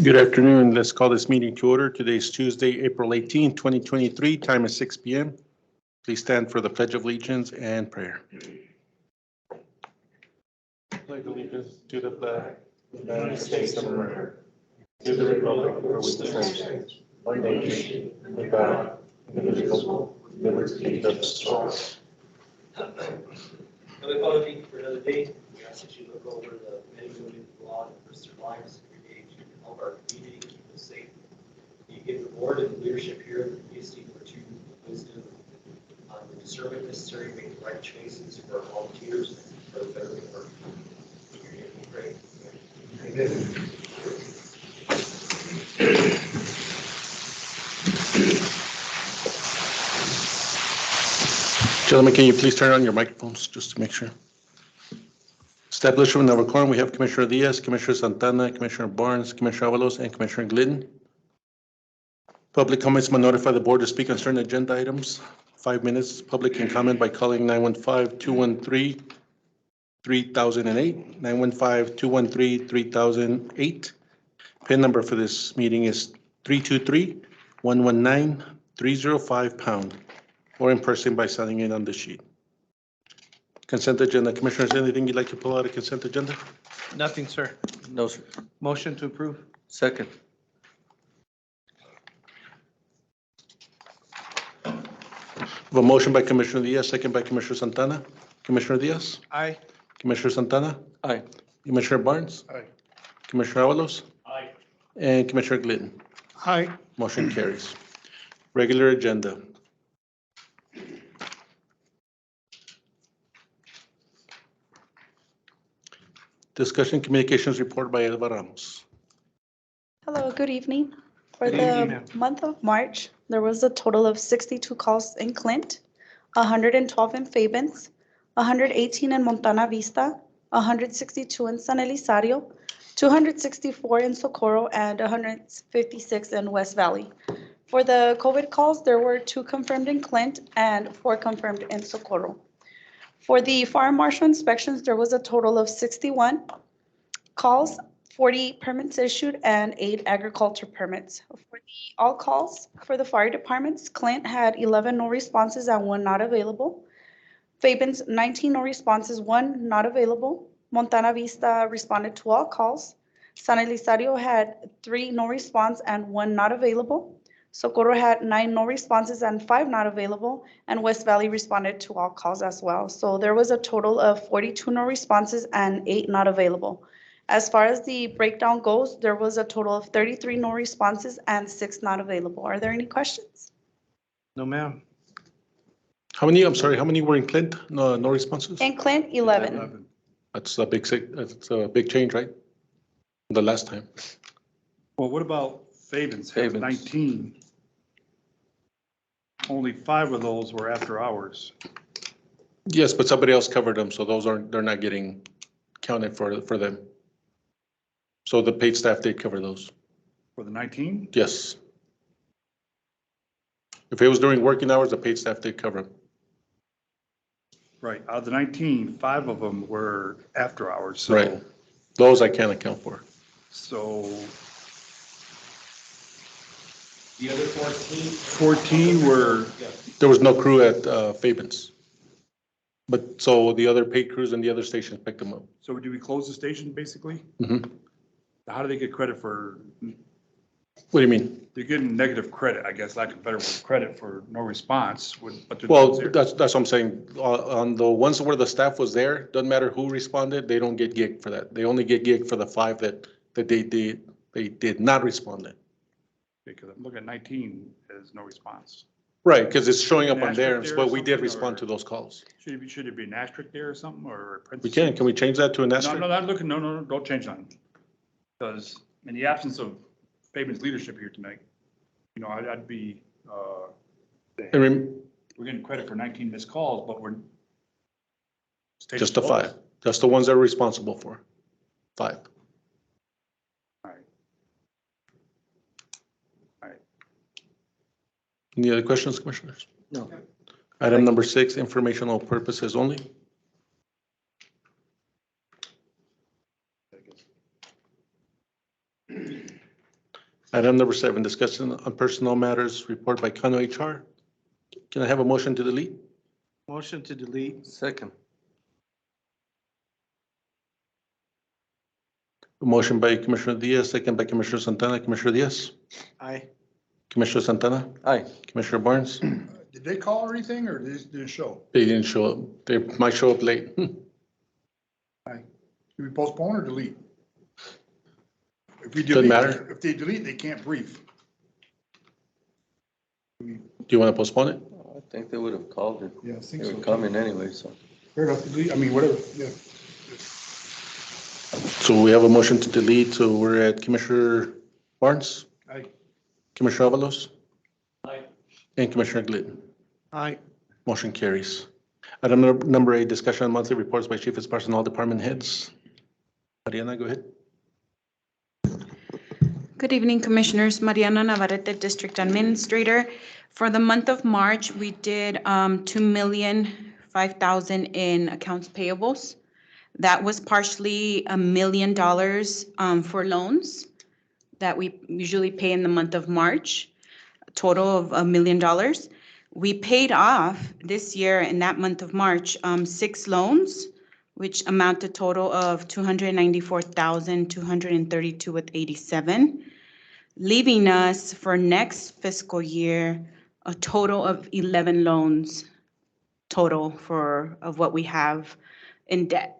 Good afternoon. Let's call this meeting to order. Today is Tuesday, April 18, 2023. Time is 6 p.m. Please stand for the Pledge of Allegiance and prayer. Pledge allegiance to the flag of the United States of America, to the republic for which it stands, one nation, under God, indivisible, with liberty and justice for all. Heavenly Father, thank you for another day. We ask that you look over the men and women who go out and risk their lives every day to help our community keep us safe. You give the board and the leadership here the capacity for true wisdom, the discernment necessary to make the right choices for our volunteers and for the betterment of our community. In your name we pray. Amen. Gentlemen, can you please turn on your microphones just to make sure? Establishment of a quorum, we have Commissioner Diaz, Commissioner Santana, Commissioner Barnes, Commissioner Avalos, and Commissioner Glidden. Public comments may notify the board to speak on certain agenda items. 5 minutes. Public can comment by calling 915-213-3008, 915-213-3008. PIN number for this meeting is 323-119-305#, or in person by signing in on the sheet. Consent agenda. Commissioners, anything you'd like to pull out of consent agenda? Nothing, sir. No, sir. Motion to approve. Second. We have a motion by Commissioner Diaz, second by Commissioner Santana. Commissioner Diaz? Aye. Commissioner Santana? Aye. Commissioner Barnes? Aye. Commissioner Avalos? Aye. And Commissioner Glidden. Aye. Motion carries. Regular agenda. Discussion communications report by Elva Ramos. Hello, good evening. For Good evening, the ma'am. month of March, there was a total of 62 calls in Clint, 112 in Fabens, 118 in Montana Vista, 162 in San Elizario, 264 in Socorro, and 156 in West Valley. For the COVID calls, there were 2 confirmed in Clint and 4 confirmed in Socorro. For the fire marshal inspections, there was a total of 61 calls, 40 permits issued, and 8 agriculture permits. For the all calls for the fire departments, Clint had 11 no responses and 1 not available. Fabens, 19 no responses, 1 not available. Montana Vista responded to all calls. San Elizario had 3 no response and 1 not available. Socorro had 9 no responses and 5 not available, and West Valley responded to all calls as well. So there was a total of 42 no responses and 8 not available. As far as the breakdown goes, there was a total of 33 no responses and 6 not available. Are there any questions? No, ma'am. How many were in Clint? No responses? In Clint, 11. That's a big change, right? The last time. Well, what about Fabens? Have Fabens. 19. Only 5 of those were after hours. Yes, but somebody else covered them, so they're not getting counted for them. So the paid staff did cover those. For the 19? Yes. If it was during working hours, the paid staff did cover them. Right. Out of the 19, 5 of them were after hours. So, Right. Those I can't account for. So The other 14? 14 were, There was no crew at Fabens. But so the other paid crews and the other stations picked them up. so do we close the station basically? Mhm. How do they get credit for, What do you mean? they're getting negative credit, I guess, lack of a better word, credit for no response. But they're Well, there. that's what I'm saying. On the ones where the staff was there, doesn't matter who responded, they don't get gig for that. They only get gig for the 5 that they did not respond in. Because I'm looking at 19 as no response. Right, because it's showing up An on there, asterisk but there or we did something, respond or- to those calls. Should it be an asterisk there or something, or a We parenthesis? can we change that to an No, asterisk? no, not looking, no, don't change that. Because in the absence of Fabian's leadership here tonight, I'd be, And we're getting credit for 19 missed calls, but we're. it's taking Just the calls. 5. Just the ones they're responsible for. 5. All right. All right. Any other questions, commissioners? No. Item number 6, informational purposes only. Item number 7, discussion on personnel matters, report by Kano HR. Can I have a motion to delete? Motion to delete. Second. A motion by Commissioner Diaz, second by Commissioner Santana. Commissioner Diaz? Aye. Commissioner Santana? Aye. Commissioner Barnes? Did they call or anything, or did they show? They didn't show up. They might show up late. Do we postpone or delete? If we Doesn't delete, matter. if they delete, they can't brief. Do you want to postpone it? I think they would have called it. Yeah, I think They so. were coming anyway, so. Fair enough, delete, I mean, whatever, yeah. So we have a motion to delete. So we're at Commissioner Barnes, Aye. Commissioner Avalos, Aye. and Commissioner Glidden. Aye. Motion carries. Item number 8, discussion on monthly reports by Chief of Personnel Department heads. Mariana, go ahead. Good evening, Commissioners. Mariana Navarrete, District Administrator. For the month of March, we did $2,005,000 in accounts payables. That was partially $1 million for loans that we usually pay in the month of March, a total of $1 million. We paid off this year in that month of March 6 loans, which amount to total of $294,232.87, leaving us for next fiscal year a total of 11 loans total of what we have in debt.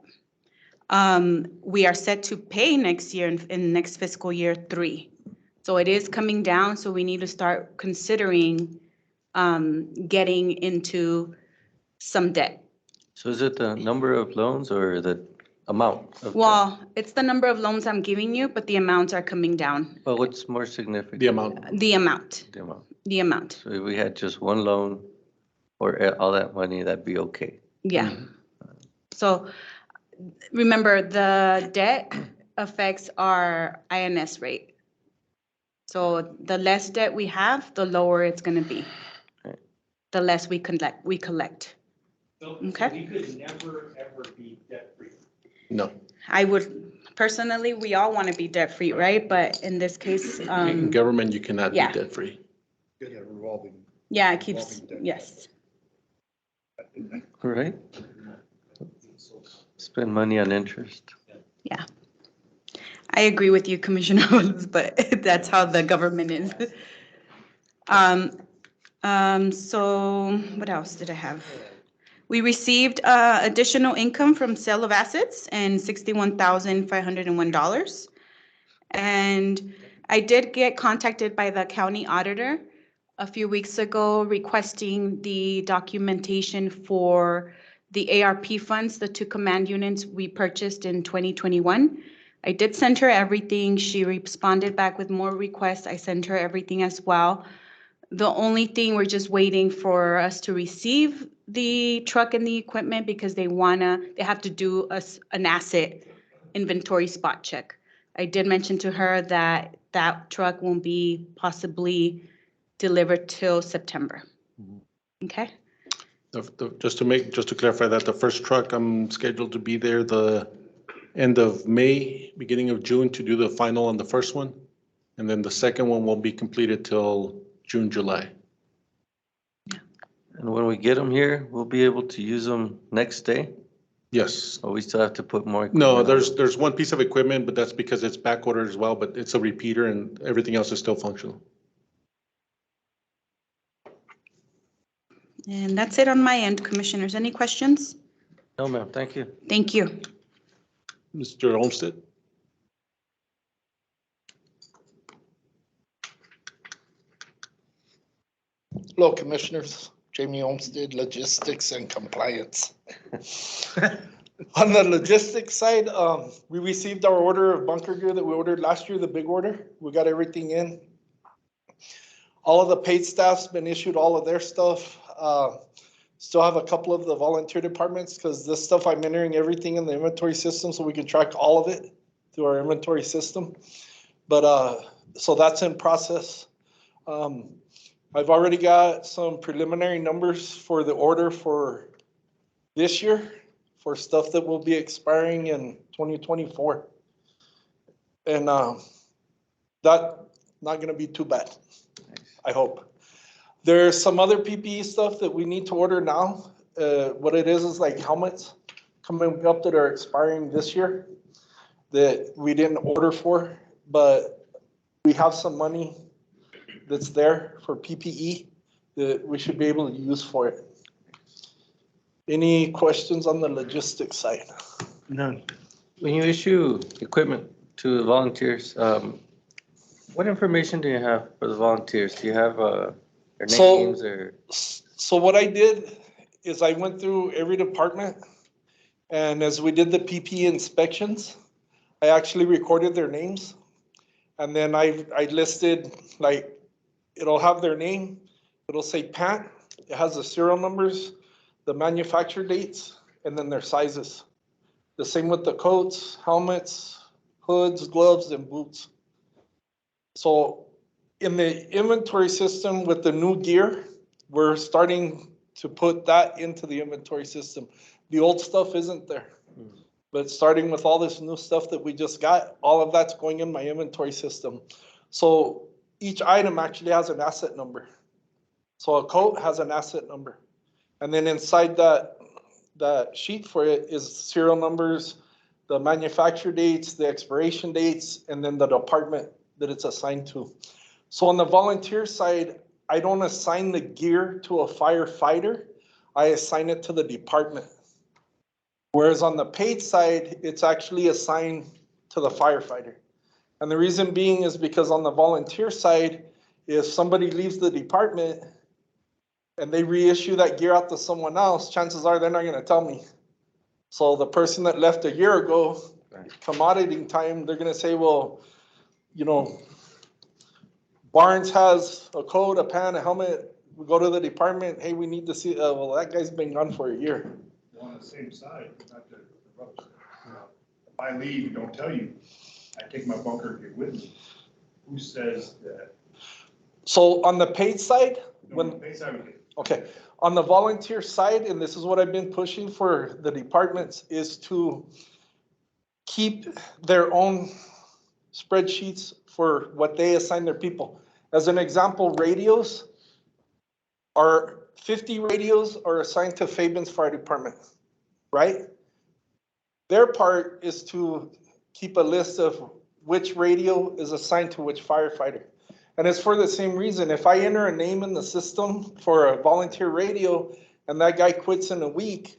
We are set to pay next year in next fiscal year 3. So it is coming down, so we need to start considering getting into some debt. So is it the number of loans or the amount of debt? Well, it's the number of loans I'm giving you, but the amounts are coming down. Well, what's more significant? The amount. The amount, The amount. the amount, So if we had just one loan or all that money, that'd be okay. yeah. So remember, the debt affects our INS rate. So the less debt we have, the lower it's gonna be. Right. The less we collect. So Okay. we could never, ever be debt-free. No. I would, personally, we all want to be debt-free, right? But in this case, In government, you cannot be yeah. debt-free. Yeah, revolving. yeah, it keeps, Revolving debt. yes. Right? Spend money on interest. Yeah. I agree with you, Commissioner Wallace, but that's how the government is. So what else did I have? We received additional income from sale of assets and $61,501. And I did get contacted by the county auditor a few weeks ago requesting the documentation for the ARP funds, the 2 command units we purchased in 2021. I did send her everything. She responded back with more requests. I sent her everything as well. The only thing, we're just waiting for us to receive the truck and the equipment because they have to do an asset inventory spot check. I did mention to her that that truck won't be possibly delivered till September. Okay? Just to clarify that, the first truck, I'm scheduled to be there the end of May, beginning of June to do the final on the first one. And then the second one won't be completed till June, July. And when we get them here, we'll be able to use them next day? Yes. Or we still have to put more? No, equipment on? there's one piece of equipment, but that's because it's back ordered as well, but it's a repeater and everything else is still functional. And that's it on my end, Commissioners. Any questions? No, ma'am, thank you. Thank you. Mr. Olmsted? Hello, Commissioners. Jamie Olmsted, Logistics and Compliance. On the logistics side, we received our order of bunker gear that we ordered last year, the big order. We got everything in. All of the paid staff's been issued all of their stuff. Still have a couple of the volunteer departments, because this stuff, I'm entering everything in the inventory system so we can track all of it through our inventory system. But, so that's in process. I've already got some preliminary numbers for the order for this year, for stuff that will be expiring in 2024. And that not gonna be too bad, I hope. There's some other PPE stuff that we need to order now. What it is like helmets coming up that are expiring this year that we didn't order for, but we have some money that's there for PPE that we should be able to use for it. Any questions on the logistics side? None. When you issue equipment to the volunteers, what information do you have for the volunteers? Do you have their So- names or? So what I did is I went through every department, and as we did the PPE inspections, I actually recorded their names. And then I listed, like, it'll have their name, it'll say Pat, it has the serial numbers, the manufacture dates, and then their sizes. The same with the coats, helmets, hoods, gloves, and boots. So in the inventory system with the new gear, we're starting to put that into the inventory system. The old stuff isn't there. But starting with all this new stuff that we just got, all of that's going in my inventory system. So each item actually has an asset number. So a coat has an asset number. And then inside that sheet for it is serial numbers, the manufacture dates, the expiration dates, and then the department that it's assigned to. So on the volunteer side, I don't assign the gear to a firefighter. I assign it to the department. Whereas on the paid side, it's actually assigned to the firefighter. And the reason being is because on the volunteer side, if somebody leaves the department and they reissue that gear out to someone else, chances are they're not gonna tell me. So the person that left a year ago, commodity time, they're gonna say, well, you know, Barnes has a coat, a pan, a helmet. We go to the department, hey, we need to see, well, that guy's been gone for a year. On the same side, not the rubber side. If I leave and don't tell you, I take my bunker gear with me. Who says that? So on the paid side, No, the base side, okay. okay, on the volunteer side, and this is what I've been pushing for the departments, is to keep their own spreadsheets for what they assign their people. As an example, radios are, 50 radios are assigned to Fabens Fire Department, right? Their part is to keep a list of which radio is assigned to which firefighter. And it's for the same reason. If I enter a name in the system for a volunteer radio and that guy quits in a week,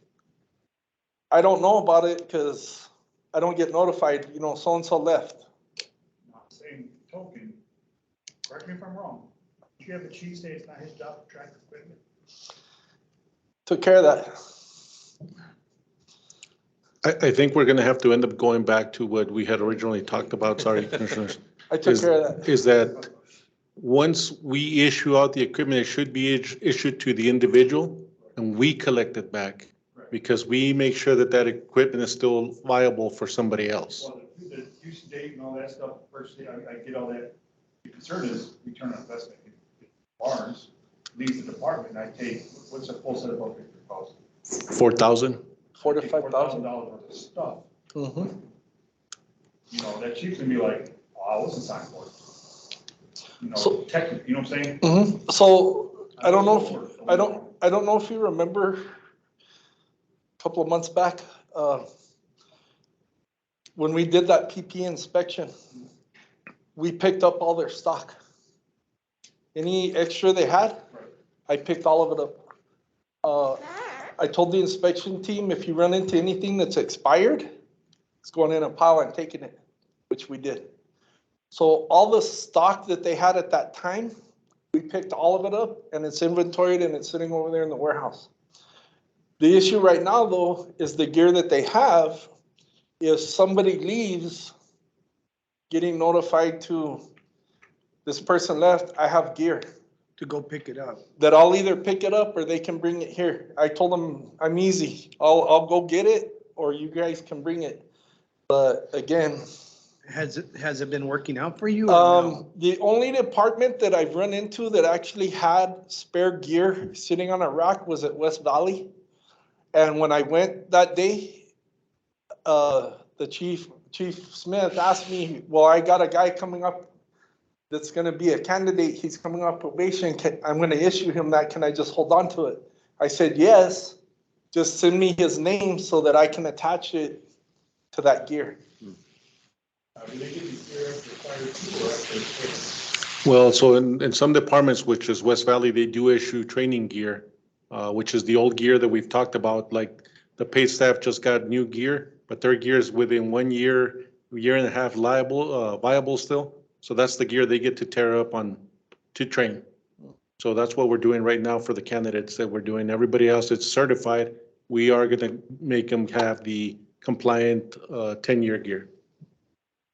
I don't know about it because I don't get notified, you know, so-and-so left. Not the same token, correct me if I'm wrong, do you have a chief say it's not his job to track equipment? Took care of that. I think we're gonna have to end up going back to what we had originally talked about, sorry, commissioners. I took care of that. Is that once we issue out the equipment, it should be issued to the individual and we collect it back. Because we make sure that that equipment is still viable for somebody else. Well, the use date and all that stuff, first, I get all that. The concern is return on investment. Barnes leaves the department and I take, what's a full set of bunkers cost? 4,000? $4,000 to $5,000. $4,000 worth of stuff. Mhm. You know, that chief's gonna be like, oh, I wasn't signed for it. You know, So- technically, you know what I'm saying? Mhm. So I don't know if, I don't know if you remember a couple of months back, when we did that PP inspection, we picked up all their stock. Any extra they had, I picked all of it up. I told the inspection team, if you run into anything that's expired, it's going in a pile and taking it, which we did. So all the stock that they had at that time, we picked all of it up and it's inventoried and it's sitting over there in the warehouse. The issue right now, though, is the gear that they have. If somebody leaves, getting notified to this person left, I have gear. To go pick it up. that I'll either pick it up or they can bring it here. I told them I'm easy. I'll go get it or you guys can bring it. But again, Has it been working out for you or no? the only department that I've run into that actually had spare gear sitting on a rack was at West Valley. And when I went that day, the Chief Smith asked me, well, I got a guy coming up that's gonna be a candidate. He's coming off probation. I'm gonna issue him that. Can I just hold on to it? I said, yes. Just send me his name so that I can attach it to that gear. Do they give you clearance required to, or after? Well, so in some departments, which is West Valley, they do issue training gear, which is the old gear that we've talked about, like the paid staff just got new gear, but their gear is within 1 year, year and a half viable still. So that's the gear they get to tear up on to train. So that's what we're doing right now for the candidates that we're doing. Everybody else that's certified, we are gonna make them have the compliant 10-year gear.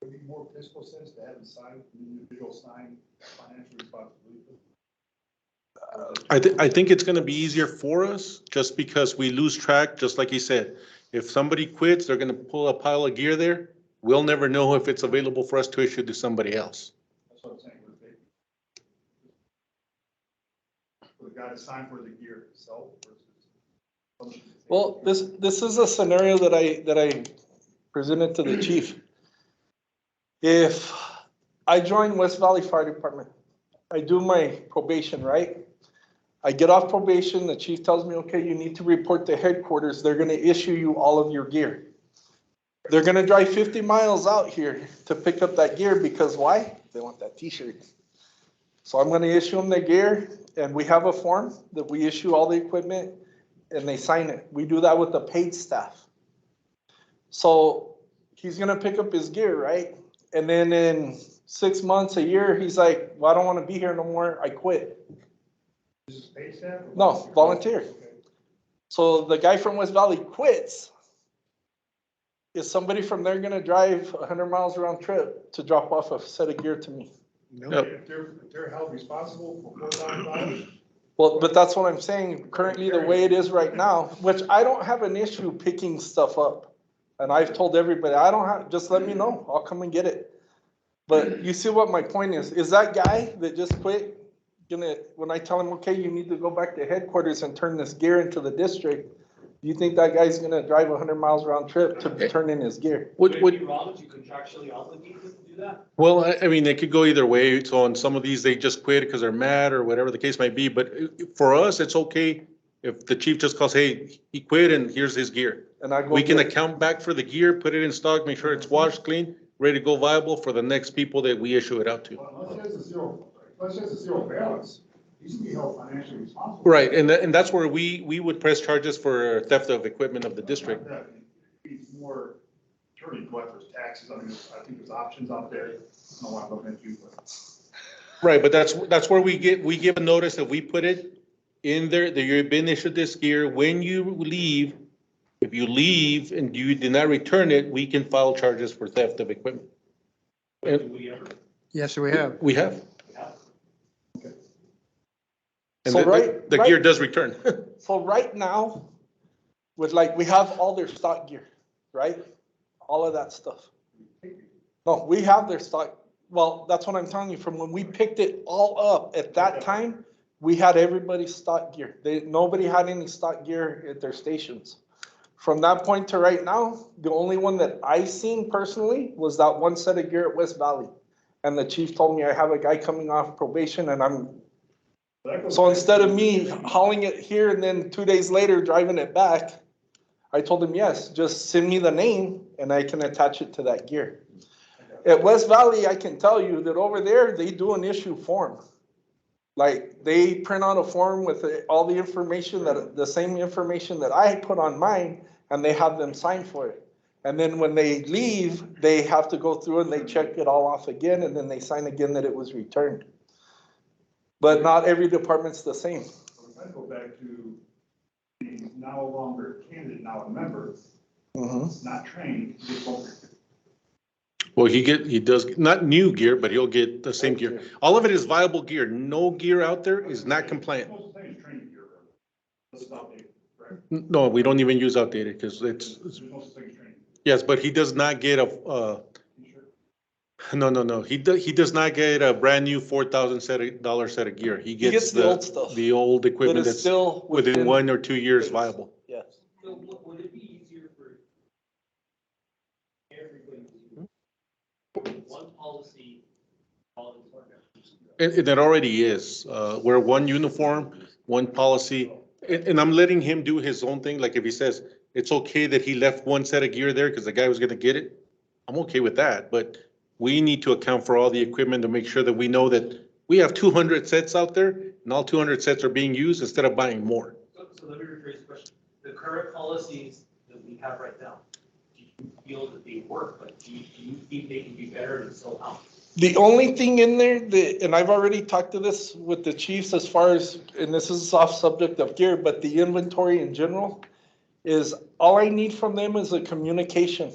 Would it be more fiscal sense to have them sign, an individual sign financial responsibility? I think it's gonna be easier for us just because we lose track, just like you said. If somebody quits, they're gonna pull a pile of gear there. We'll never know if it's available for us to issue to somebody else. That's what I'm saying. For the guy to sign for the gear itself versus. Well, this is a scenario that I presented to the chief. If I join West Valley Fire Department, I do my probation, right? I get off probation, the chief tells me, okay, you need to report to headquarters. They're gonna issue you all of your gear. They're gonna drive 50 miles out here to pick up that gear because why? They want that t-shirt. So I'm gonna issue them the gear and we have a form that we issue all the equipment and they sign it. We do that with the paid staff. So he's gonna pick up his gear, right? And then in 6 months, a year, he's like, well, I don't wanna be here no more, I quit. This is paid staff? or No, volunteer. Okay. So the guy from West Valley quits. Is somebody from there gonna drive 100 miles round trip to drop off a set of gear to me? Yep. If they're held responsible for $4,000, Well, but that's what I'm saying, currently the way it is right now, which I don't have an issue picking stuff up. And I've told everybody, I don't have, just let me know, I'll come and get it. But you see what my point is that guy that just quit, when I tell him, okay, you need to go back to headquarters and turn this gear into the district, do you think that guy's gonna drive 100 miles round trip to turn in his gear? Would it be wrong if you contractually obligate them to do that? Well, I mean, it could go either way. So on some of these, they just quit because they're mad or whatever the case might be. But for us, it's okay if the chief just calls, hey, he quit and here's his gear. And I go. We can get- account back for the gear, put it in stock, make sure it's washed, clean, ready to go viable for the next people that we issue it out to. well, unless there's a zero balance, he's gonna be held financially responsible. Right, and that's where we would press charges for theft of equipment of the district. He's more attorney go after his taxes. I mean, I think there's options out there. I don't want to look at you, but. Right, but that's where we give a notice that we put it in there, that you've been issued this gear. When you leave, if you leave and you did not return it, we can file charges for theft of equipment. Do we ever? Yes, we have. We have. And So the gear does return. So right now, with we have all their stock gear, right? All of that stuff. No, we have their stock. Well, that's what I'm telling you, from when we picked it all up, at that time, we had everybody's stock gear. Nobody had any stock gear at their stations. From that point to right now, the only one that I seen personally was that one set of gear at West Valley. And the chief told me I have a guy coming off probation and so instead of me hauling it here and then 2 days later driving it back, I told him, yes, just send me the name and I can attach it to that gear. At West Valley, I can tell you that over there, they do an issue form. Like they print out a form with all the information the same information that I put on mine, and they have them sign for it. And then when they leave, they have to go through and they check it all off again, and then they sign again that it was returned. But not every department's the same. So if I go back to being no longer a candidate, now a member, not trained, just vote. Well, he does, not new gear, but he'll get the same gear. All of it is viable gear. No gear out there is not compliant. Most of the thing is training gear. This is outdated, correct? No, we don't even use outdated because it's, There's no such thing as training. yes, but he does not get a, You sure? no. He does not get a brand new $4,000 set of gear. He gets gets the old stuff. the old That equipment is that's still within 1 or 2 years viable. Yes. So would it be easier for everybody to one policy, all the And it already is. We're one uniform, one policy. And I'm letting him do his own thing. Like if he says, it's okay that he left one set of gear there because the guy was gonna get it, I'm okay with that. But we need to account for all the equipment to make sure that we know that we have 200 sets out there and all 200 sets are being used instead of buying more. So let me rephrase the question. The current policies that we have right now, do you feel that they work? Like, do you think they can be better and still out? The only thing in there that, and I've already talked to this with the chiefs as far as, and this is off subject of gear, but the inventory in general, is all I need from them is a communication.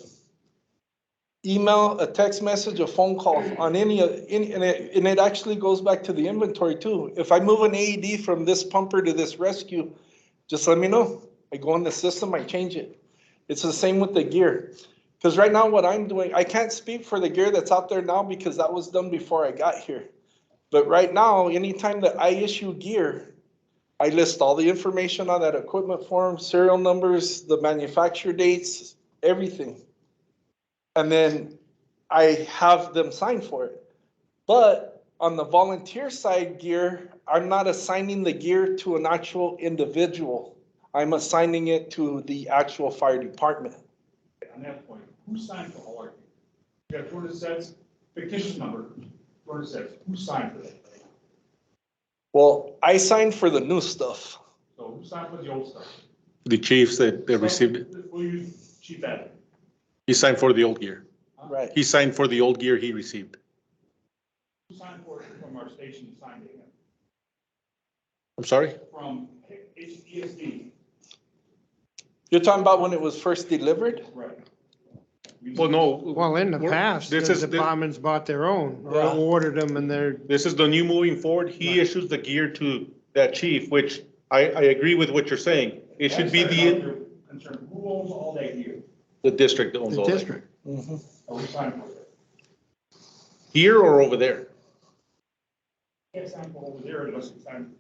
Email, a text message, a phone call on and it actually goes back to the inventory too. If I move an AED from this pumper to this rescue, just let me know. I go in the system, I change it. It's the same with the gear. Because right now what I'm doing, I can't speak for the gear that's out there now because that was done before I got here. But right now, anytime that I issue gear, I list all the information on that equipment form, serial numbers, the manufacturer dates, everything. And then I have them sign for it. But on the volunteer side gear, I'm not assigning the gear to an actual individual. I'm assigning it to the actual fire department. On that point, who signed for all our gear? You got 200 sets, fictitious number, 200 sets, who signed for that? Well, I signed for the new stuff. So who signed for the old stuff? The chiefs that received it, We'll use Chief Adams. he signed for the old gear. Right. He signed for the old gear he received. Who signed for it from our station, signed it in? I'm sorry? From ESD, You're talking about when it was first delivered? right. Well, no. Well, in the past, the This is, departments bought their own, or Yeah. ordered them and they're, this is the new moving forward. He issues the gear to that chief, which I agree with what you're saying. It should be the Concern, who owns all that gear? district that owns the all that. district. Mhm. Or who signed for it? Here or over there? Can't sign for over there unless it's signed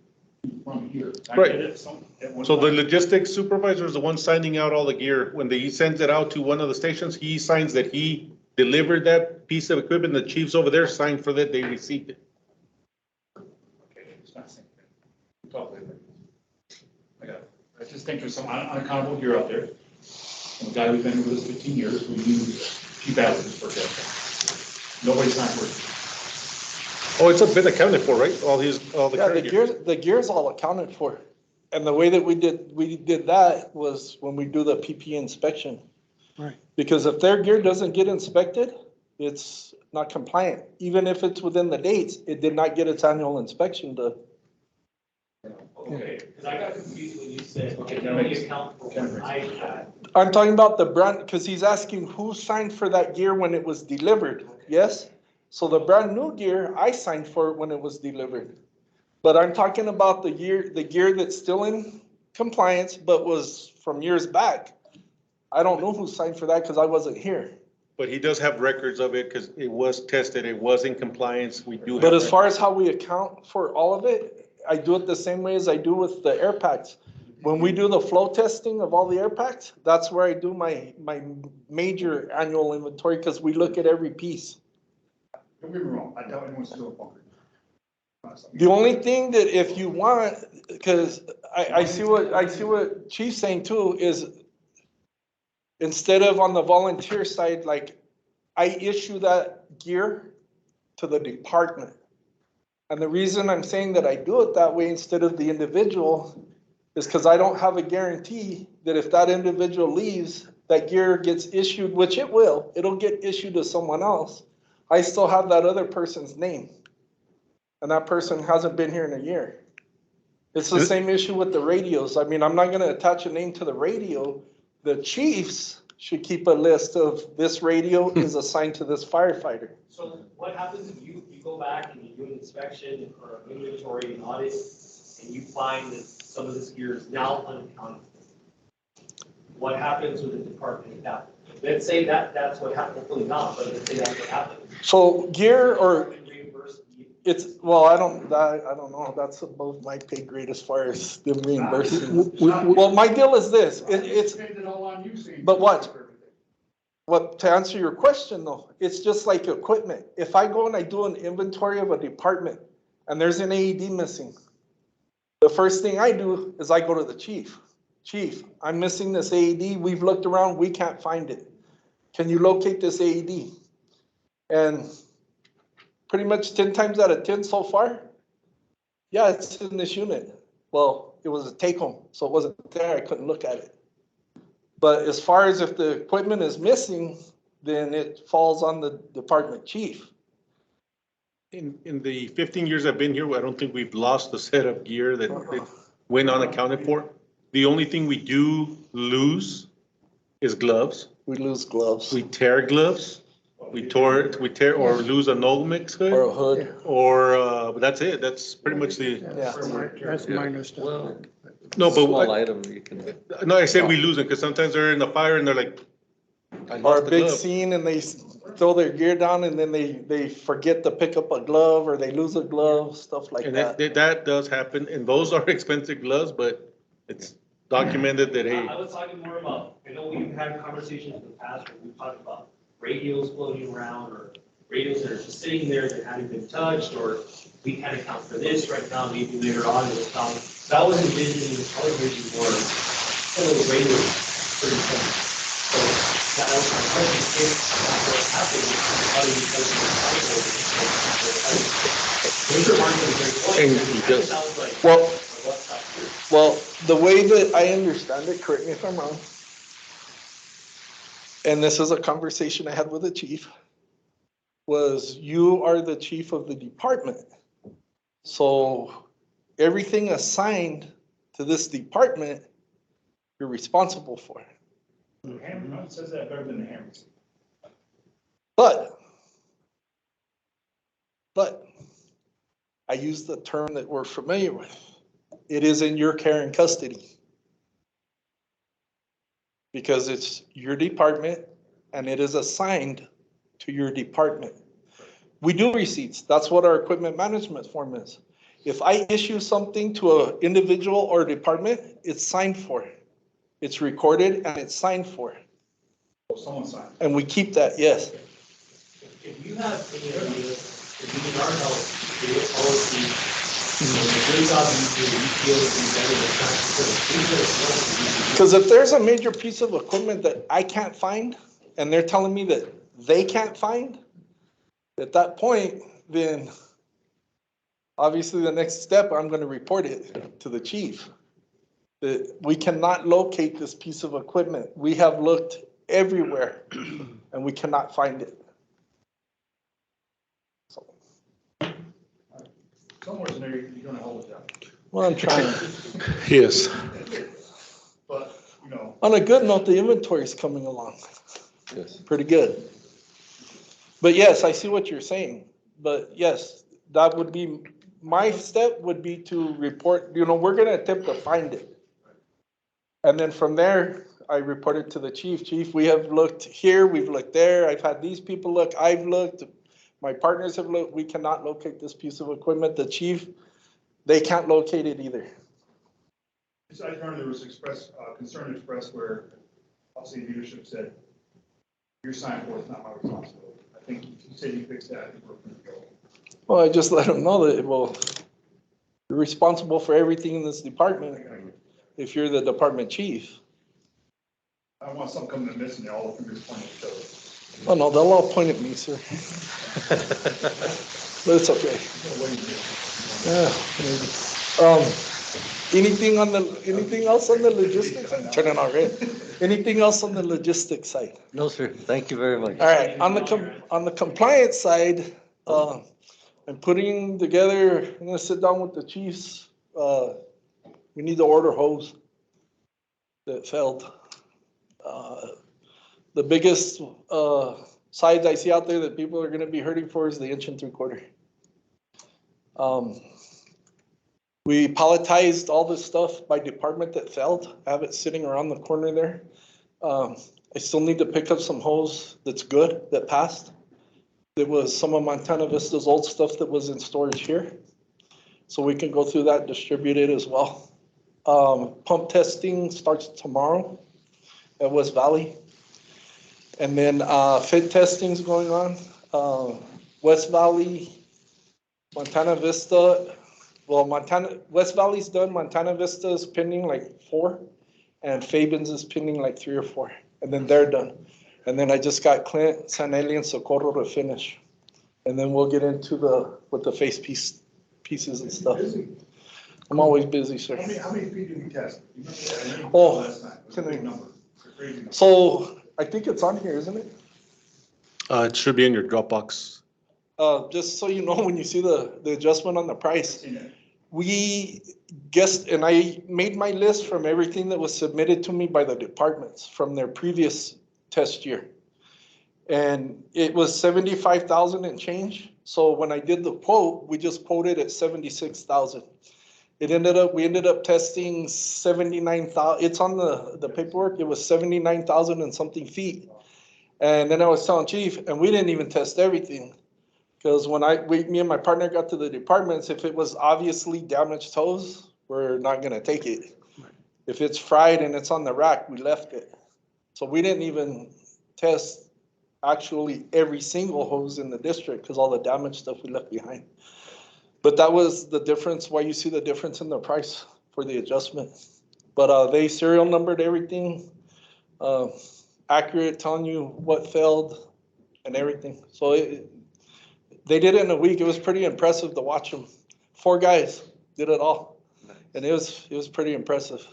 from here. I Right. get it, at one So the time. logistics supervisor is the one signing out all the gear. When he sends it out to one of the stations, he signs that he delivered that piece of equipment. The chiefs over there signed for that, they received it. Okay, it's not the same thing. We'll talk later. I got it. I just think there's some unaccountable gear out there. And the guy who's been with us 15 years, we use Chief Adams for example. Nobody's not working. Oh, it's been accounted for, right? All the Yeah, the current gear. the gear's all accounted for. And the way that we did that was when we do the PP inspection. Right. Because if their gear doesn't get inspected, it's not compliant. Even if it's within the dates, it did not get its annual inspection done. Okay, because I got confused when you said, Okay, I can that only makes- account for what I had. I'm talking about the brand, because he's asking who signed for that gear when it was delivered, yes? So the brand new gear, I signed for it when it was delivered. But I'm talking about the gear that's still in compliance, but was from years back. I don't know who signed for that because I wasn't here. But he does have records of it because it was tested, it was in compliance. We do have. But as far as how we account for all of it, I do it the same way as I do with the air packs. When we do the flow testing of all the air packs, that's where I do my major annual inventory because we look at every piece. Don't get me wrong, I tell anyone to do a bunker. The only thing that if you want, because I see what Chief's saying too, is instead of on the volunteer side, like I issue that gear to the department. And the reason I'm saying that I do it that way instead of the individual is because I don't have a guarantee that if that individual leaves, that gear gets issued, which it will, it'll get issued to someone else. I still have that other person's name. And that person hasn't been here in a year. It's the same issue with the radios. I mean, I'm not gonna attach a name to the radio. The chiefs should keep a list of this radio is assigned to this firefighter. So what happens if you go back and you do an inspection or an inventory and audit, and you find that some of this gear is now unaccounted for? What happens with the department at that? Let's say that's what happened, hopefully not, but let's say that's what happened. So gear or Department reimbursed you. it's, well, I don't know, that's above my pay grade as far as them reimbursing. Well, my deal is this, it's, Depends it all on you, so you but can what? pay for everything. What, to answer your question though, it's just like equipment. If I go and I do an inventory of a department and there's an AED missing, the first thing I do is I go to the chief. Chief, I'm missing this AED. We've looked around, we can't find it. Can you locate this AED? And pretty much 10 times out of 10 so far, yeah, it's in this unit. Well, it was a take home, so it wasn't there. I couldn't look at it. But as far as if the equipment is missing, then it falls on the department chief. In the 15 years I've been here, I don't think we've lost a set of gear that went unaccounted for. The only thing we do lose is gloves. We lose gloves We tear gloves. We tear or lose a Nomex or a hood, hood. or, but that's it. That's pretty much the, Yeah. That's minor stuff. Well, no, small but, item, you can, no, I said we lose them because sometimes they're in the fire and they're like, I Or lost a the big glove. scene and they throw their gear down and then they forget to pick up a glove or they lose a glove, stuff like And that. that does happen, and those are expensive gloves, but it's documented that, hey, I was talking more about, I know we've had conversations in the past where we've talked about radios floating around or radios that are just sitting there that haven't been touched, or we can't account for this right now, maybe later on it was found. So I was envisioning more some of the radios pretty soon. So that was my question, if that's what happened, how do you tell the Those are marked as very close. And It just- sounds like, Well, what's up here? well, the way that I understand it, correct me if I'm wrong, and this is a conversation I had with the chief, was you are the chief of the department. So everything assigned to this department, you're responsible for. Hammer, it says that better than the hammers. But I use the term that we're familiar with. It is in your care and custody. Because it's your department and it is assigned to your department. We do receipts. That's what our equipment management form is. If I issue something to an individual or department, it's signed for. It's recorded and it's signed for. Oh, someone signed. And we keep that, yes. If you have any ideas, if you need our help, to get policy, the good job you do, you feel it be better than practice, please let us know. Because if there's a major piece of equipment that I can't find and they're telling me that they can't find, at that point, then obviously the next step, I'm going to report it to the chief. That we cannot locate this piece of equipment. We have looked everywhere and we cannot find it. So, Somewhere's in there, you're gonna hold it down. well, I'm trying. yes. But, you know, On a good note, the inventory is coming along. yes. Pretty good. But yes, I see what you're saying. But yes, that would be, my step would be to report, we're gonna attempt to find it. And then from there, I report it to the chief. Chief, we have looked here, we've looked there, I've had these people look, I've looked, my partners have looked, we cannot locate this piece of equipment. The chief, they can't locate it either. I learned there was concern expressed where obviously leadership said, your sign for it's not my responsibility. I think you said you fixed that, I think we're good to go. Well, I just let them know that, well, you're responsible for everything in this department if you're the department chief. I don't want something coming in missing, all the fingers pointing at each other. Oh, no, they'll all point at me, sir. But it's okay. Yeah, maybe. Anything else on the logistics? I'm turning on red. Anything else on the logistics side? No, sir. Thank you very much. All right, on the compliance side, I'm putting together, I'm gonna sit down with the chiefs. We need to order hose that failed. The biggest sides I see out there that people are gonna be hurting for is the 1 3/4. We palletized all this stuff by department that failed. I have it sitting around the corner there. I still need to pick up some hose that's good, that passed. There was some of Montana Vista's old stuff that was in storage here. So we can go through that, distribute it as well. Pump testing starts tomorrow at West Valley. And then fit testing's going on. West Valley, Montana Vista, well, West Valley's done, Montana Vista is pending like 4, and Fabens is pending like 3 or 4, and then they're done. And then I just got Clint, San Eli, and Socorro to finish. And then we'll get into with the face pieces and stuff. I'm always busy, sir. How many feet did we test? You remember that? I know you Oh, last night. It was a big number. It's a crazy number. So I think it's on here, isn't it? It should be in your Dropbox. Just so you know, when you see the adjustment on the price, Seen it. we guessed, and I made my list from everything that was submitted to me by the departments from their previous test year. And it was 75,000 and change. So when I did the quote, we just quoted at 76,000. We ended up testing 79,000. It's on the paperwork. It was 79,000 and something feet. And then I was telling Chief, and we didn't even test everything. Because when me and my partner got to the departments, if it was obviously damaged hose, we're not gonna take it. If it's fried and it's on the rack, we left it. So we didn't even test actually every single hose in the district because all the damaged stuff we left behind. But that was the difference, why you see the difference in the price for the adjustment. But they serial numbered everything, accurate, telling you what failed and everything. So they did it in a week. It was pretty impressive to watch them. 4 guys did it all. And it was pretty impressive.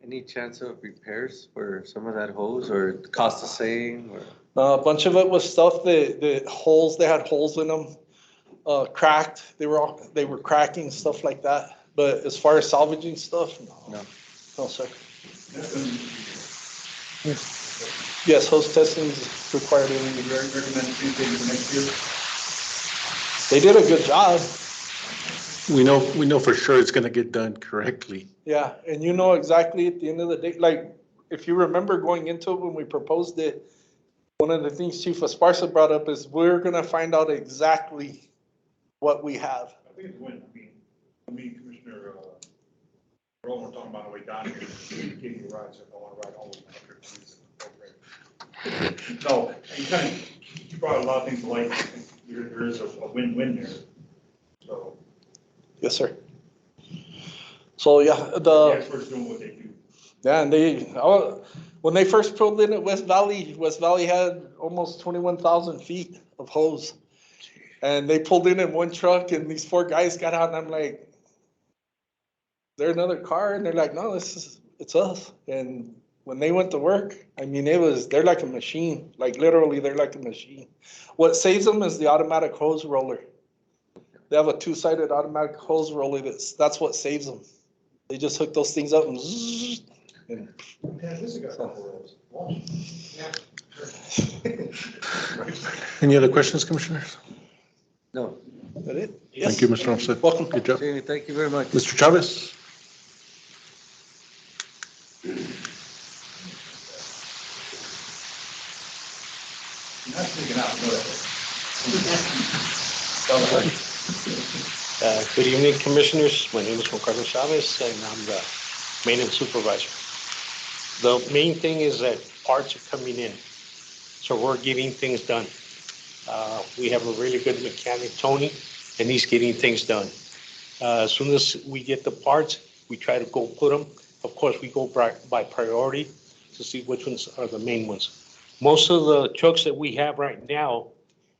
Any chance of repairs for some of that hose or cost the same or? A bunch of it was stuff that they had holes in them, cracked. They were cracking, stuff like that. But as far as salvaging stuff, no, sir. Yes, hose testing is required every Would you year. recommend anything for next year? They did a good job. We know for sure it's gonna get done correctly. Yeah, and you know exactly at the end of the day, like, if you remember going into it when we proposed it, one of the things Chief Esparza brought up is we're gonna find out exactly what we have. I think it's a win. I mean, Commissioner, we're all talking about the way down here, getting your rides, if I want to ride all the way. No, you brought a lot of things to light. I think there is a win-win there. So. Yes, sir. So, yeah, The experts doing what they do. yeah, and when they first pulled in at West Valley had almost 21,000 feet of hose. And they pulled in one truck and these 4 guys got out and I'm like, is there another car? And they're like, no, it's us. And when they went to work, I mean, they're like a machine, like literally they're like a machine. What saves them is the automatic hose roller. They have a 2-sided automatic hose roller. That's what saves them. They just hook those things up and zzz, and Any other questions, Commissioners? No. is that it? Thank you, Mr. Offset. Welcome. Good job. Jamie, thank you very much. Mr. Chavez? You're not speaking out, no. Good evening, Commissioners. My name is Juan Carlos Chavez, and I'm the maintenance supervisor. The main thing is that parts are coming in, so we're getting things done. We have a really good mechanic, Tony, and he's getting things done. As soon as we get the parts, we try to go put them. Of course, we go by priority to see which ones are the main ones. Most of the trucks that we have right now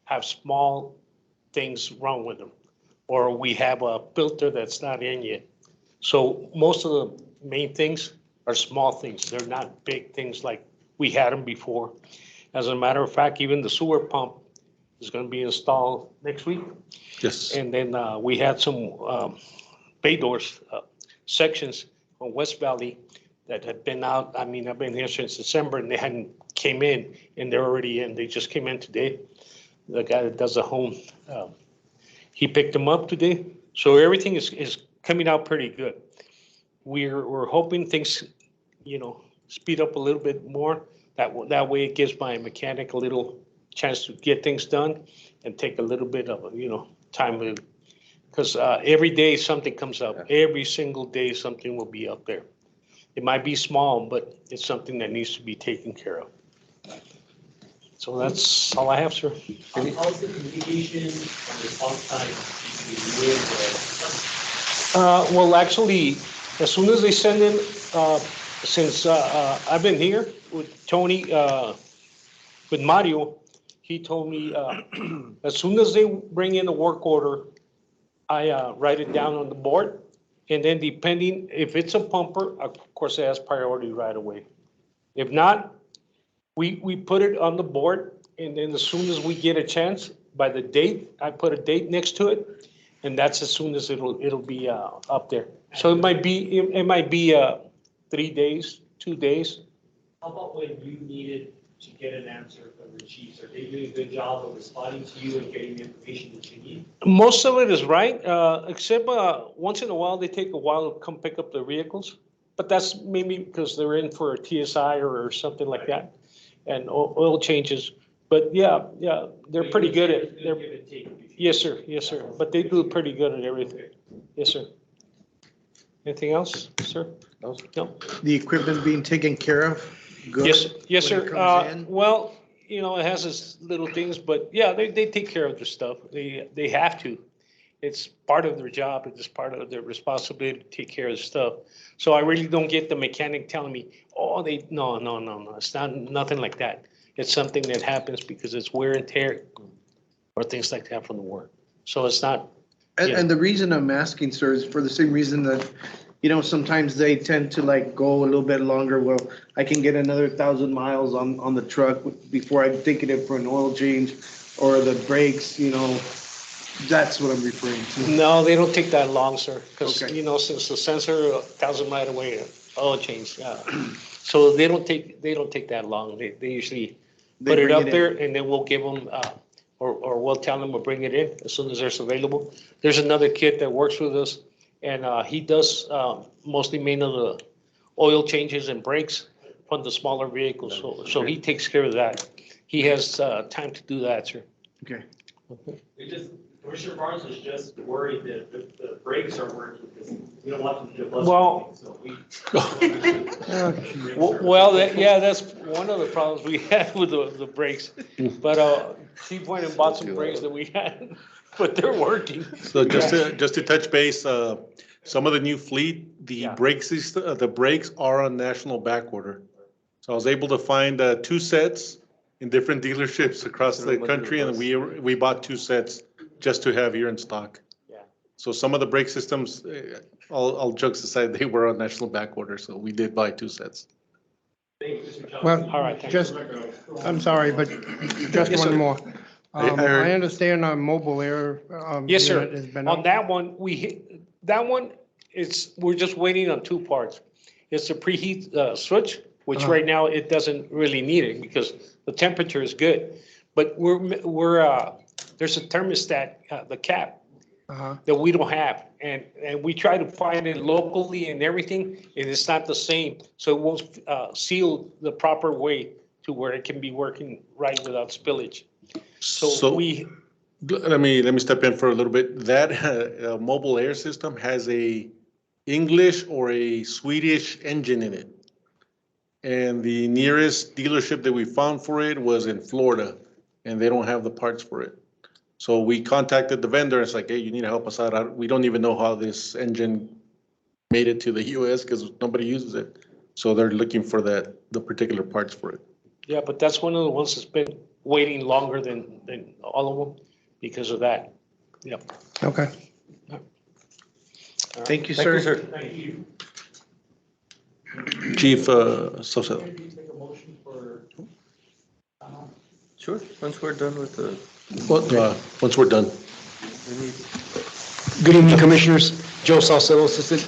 have small things wrong with them, or we have a filter that's not in yet. So most of the main things are small things. They're not big things like we had them before. As a matter of fact, even the sewer pump is going to be installed next week. Yes. And then we had some bay doors sections on West Valley that had been out. I mean, I've been here since December and they hadn't came in and they're already in. They just came in today. The guy that does the home, he picked them up today. So everything is coming out pretty good. We're hoping things, speed up a little bit more. That way it gives my mechanic a little chance to get things done and take a little bit of, time. Because every day something comes up. Every single day something will be up there. It might be small, but it's something that needs to be taken care of. So that's all I have, sir. How's the communication and response time between you and Well, actually, as soon as they send in, since I've been here with Tony, with Mario, he told me as soon as they bring in a work order, I write it down on the board. And then depending, if it's a pumper, of course, it has priority right away. If not, we put it on the board. And then as soon as we get a chance, by the date, I put a date next to it. And that's as soon as it'll be up there. So it might be 3 days, 2 days. How about when you needed to get an answer from the chiefs? Are they doing a good job of responding to you and getting the information that you need? Most of it is right, except once in a while, they take a while to come pick up their vehicles. But that's maybe because they're in for a TSI or something like that, and oil changes. But yeah, they're pretty good at, yes, sir, but they do pretty good at everything. Yes, sir. Anything else, sir? No? The equipment being taken care of? Good Yes, when it sir. comes in? Well, it has its little things, but yeah, they take care of their stuff. They have to. It's part of their job. It's part of their responsibility to take care of the stuff. So I really don't get the mechanic telling me, no. It's nothing like that. It's something that happens because it's wear and tear or things like that from the work. So it's not. And the reason I'm asking, sir, is for the same reason that, sometimes they tend to go a little bit longer. Well, I can get another 1,000 miles on the truck before I'm taking it for an oil change or the brakes, that's what I'm referring to. No, they don't take that long, sir, because, Okay. since the sensor 1,000 miles away, oil change. So they don't take that long. They usually They put it bring up it in. there and then we'll give them, or we'll tell them we'll bring it in as soon as it's available. There's another kid that works with us and he does mostly main of the oil changes and brakes on the smaller vehicles. So he takes care of that. He has time to do that, sir. Okay. Commissioner Barnes is just worried that the brakes are working because we don't want them to bust. Well- So we. Well, that's one of the problems we had with the brakes. But she went and bought some brakes that we had, but they're working. So just to touch base, some of the new fleet, the Yeah. the brakes are on national back order. So I was able to find 2 sets in different dealerships across the country, and we bought 2 sets just to have here in stock. Yeah. So some of the brake systems, all jokes aside, they were on national back order, so we did buy 2 sets. Well, All right, thank you. just, I'm sorry, but just Yes, one sir. more. I heard- I understand our mobile air. Yes, sir. unit has been On up. that one, we're just waiting on 2 parts. It's a preheat switch, which Uh-huh. right now it doesn't really need it because the temperature is good. But there's a thermostat, the cap, Uh-huh. that we don't have. And we try to find it locally and everything, and it's not the same. So it won't seal the proper way to where it can be working right without spillage. So Let me step in for a little bit. That mobile air system has a English or a Swedish engine in it. And the nearest dealership that we found for it was in Florida, and they don't have the parts for it. So we contacted the vendor. It's like, hey, you need to help us out. We don't even know how this engine made it to the US because nobody uses it. So they're looking for the particular parts for it. Yeah, but that's one of the ones that's been waiting longer than all of them because of that. Yep. Okay. Thank you, sir. Thank you. Chief Sosa. Maybe you take a motion for, Sure, once we're done with the, Once we're done. we need, Good evening, Commissioners. Joe Salcedo, Assistant.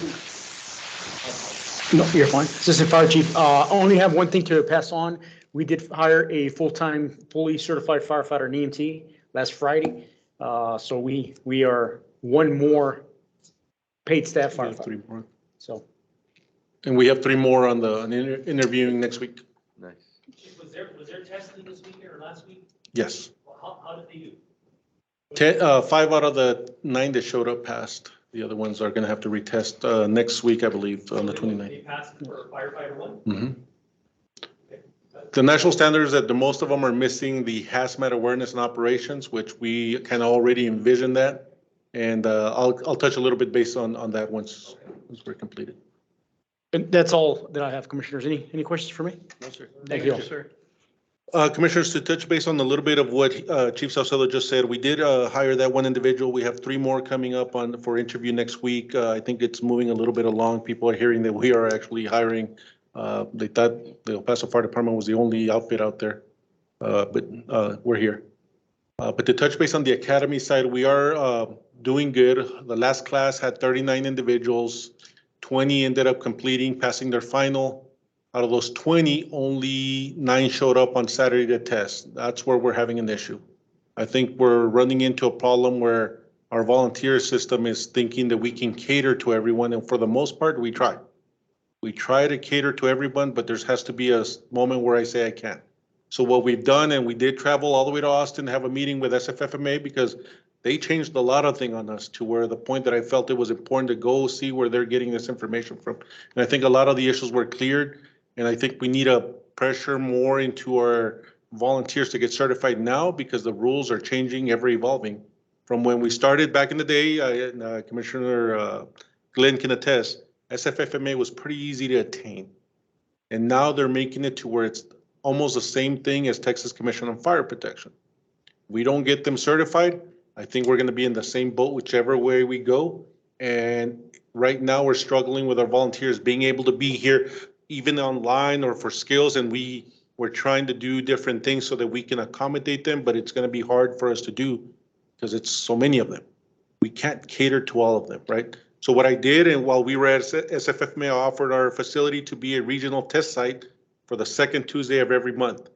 No, you're fine. Assistant Fire Chief, only have one thing to pass on. We did hire a full-time, fully certified firefighter in EMT last Friday. So we are one more paid staff We have firefighter. 3 more. So And we have 3 more on the interviewing next week. Nice. Was there testing this weekend or last week? Yes. Well, how did they do? 5 out of the 9 that showed up passed. The other ones are going to have to retest next week, I believe, on the 29th. They passed for firefighter 1? Mhm. The national standards that the most of them are missing the hazmat awareness and operations, which we can already envision that. And I'll touch a little bit based on that once we're completed. and that's all that I have, Commissioners. Any questions for me? No, sir. Thank you. Commissioners, to touch base on a little bit of what Chief Salcedo just said, we did hire that one individual. We have 3 more coming up for interview next week. I think it's moving a little bit along. People are hearing that we are actually hiring. They thought the El Paso Fire Department was the only outfit out there, but we're here. But to touch base on the academy side, we are doing good. The last class had 39 individuals. 20 ended up completing, passing their final. Out of those 20, only 9 showed up on Saturday to test. That's where we're having an issue. I think we're running into a problem where our volunteer system is thinking that we can cater to everyone, and for the most part, we try. We try to cater to everyone, but there has to be a moment where I say I can't. So what we've done, and we did travel all the way to Austin to have a meeting with SFFMA because they changed a lot of things on us to where the point that I felt it was important to go see where they're getting this information from. And I think a lot of the issues were cleared. And I think we need to pressure more into our volunteers to get certified now because the rules are changing, ever evolving. From when we started back in the day, Commissioner Glenn can attest, SFFMA was pretty easy to attain. And now they're making it to where it's almost the same thing as Texas Commission on Fire Protection. We don't get them certified, I think we're gonna be in the same boat whichever way we go. And right now, we're struggling with our volunteers being able to be here even online or for skills, and we're trying to do different things so that we can accommodate them, but it's gonna be hard for us to do because it's so many of them. We can't cater to all of them, right? So what I did, and while we were at SFFMA, I offered our facility to be a regional test site for the second Tuesday of every month.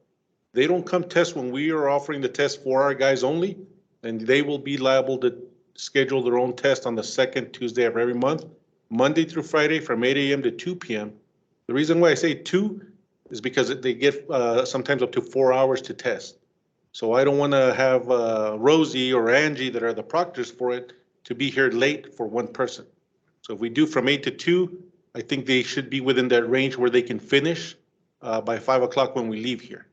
They don't come test when we are offering the test for our guys only, and they will be liable to schedule their own test on the second Tuesday of every month, Monday through Friday from 8 a.m. to 2 p.m. The reason why I say 2 is because they get sometimes up to 4 hours to test. So I don't want to have Rosie or Angie that are the proctors for it to be here late for one person. So if we do from 8 to 2, I think they should be within that range where they can finish by 5 o'clock when we leave here.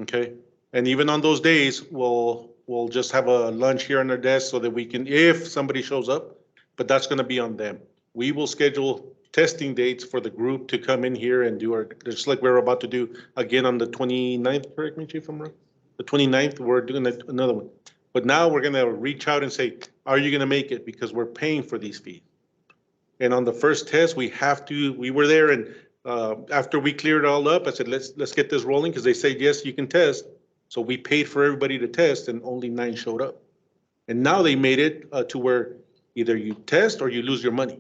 Okay? And even on those days, we'll just have a lunch here on their desk so that we can, if somebody shows up, but that's going to be on them. We will schedule testing dates for the group to come in here and do our, just like we're about to do again on the 29th, correct me, Chief, I'm wrong? The 29th, we're doing another one. But now we're going to reach out and say, are you going to make it? Because we're paying for these fees. And on the first test, we were there, and after we cleared it all up, I said, let's get this rolling, because they said, yes, you can test. So we paid for everybody to test, and only 9 showed up. And now they made it to where either you test or you lose your money.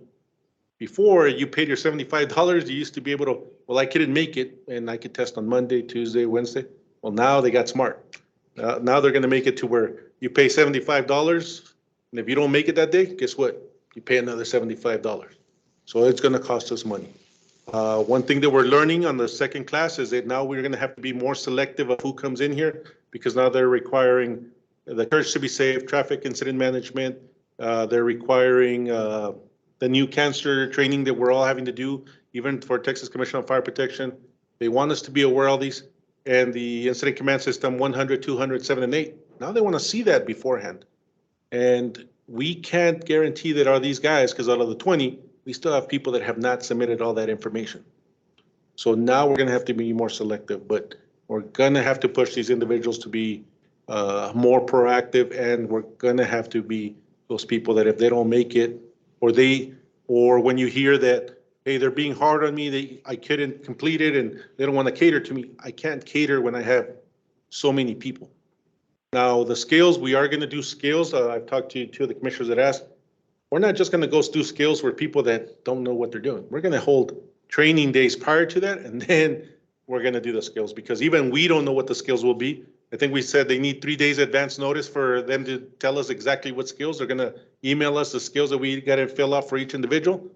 Before, you paid your $75, you used to be able to, well, I couldn't make it, and I could test on Monday, Tuesday, Wednesday. Well, now they got smart. Now they're going to make it to where you pay $75, and if you don't make it that day, guess what? You pay another $75. So it's going to cost us money. One thing that we're learning on the second class is that now we're going to have to be more selective of who comes in here, because now they're requiring the courage to be safe, traffic incident management. They're requiring the new cancer training that we're all having to do, even for Texas Commission on Fire Protection. They want us to be aware of these, and the incident command system 100, 200, 7, and 8. Now they want to see that beforehand. And we can't guarantee that are these guys, because out of the 20, we still have people that have not submitted all that information. So now we're going to have to be more selective, but we're going to have to push these individuals to be more proactive, and we're going to have to be those people that if they don't make it, or when you hear that, hey, they're being hard on me, I couldn't complete it, and they don't want to cater to me. I can't cater when I have so many people. Now, the scales, we are going to do scales. I've talked to 2 of the commissioners that asked, we're not just going to go do skills for people that don't know what they're doing. We're going to hold training days prior to that, and then we're gonna do the skills, because even we don't know what the skills will be. I think we said they need 3 days advance notice for them to tell us exactly what skills. They're gonna email us the skills that we gotta fill out for each individual.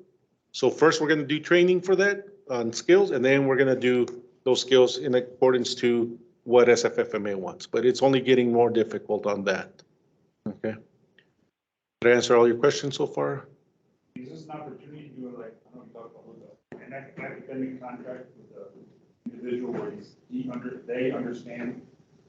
So first, we're gonna do training for that on skills, and then we're gonna do those skills in accordance to what SFFMA wants, but it's only getting more difficult on that. Okay. Did I answer all your questions so far? Is this an opportunity to do it like, I don't know, talk about with an academic contract with the individual where they understand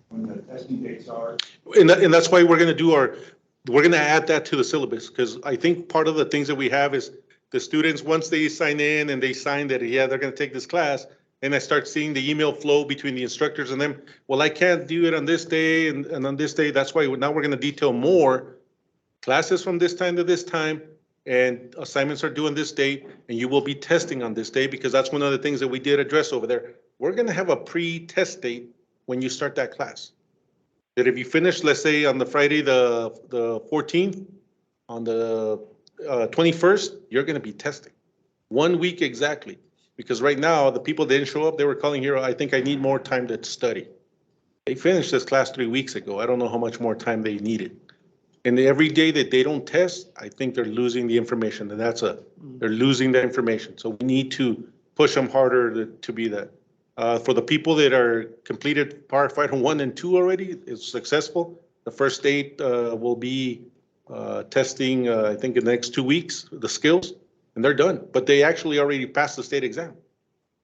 when the testing dates are? And that's why we're gonna add that to the syllabus, because I think part of the things that we have is the students, once they sign in and they sign that, yeah, they're gonna take this class, and I start seeing the email flow between the instructors and them, well, I can't do it on this day and on this day. That's why now we're gonna detail more classes from this time to this time, and assignments are due on this date, and you will be testing on this day, because that's one of the things that we did address over there. We're gonna have a pre-test date when you start that class. That if you finish, let's say on the Friday, the 14th, on the 21st, you're gonna be testing. 1 week exactly, because right now, the people that didn't show up, they were calling here, I think I need more time to study. They finished this class 3 weeks ago. I don't know how much more time they needed. And every day that they don't test, I think they're losing the information, and they're losing that information. So we need to push them harder to be that. For the people that are completed firefighter 1 and 2 already, it's successful. The first date will be testing, I think in the next 2 weeks, the skills, and they're done. But they actually already passed the state exam.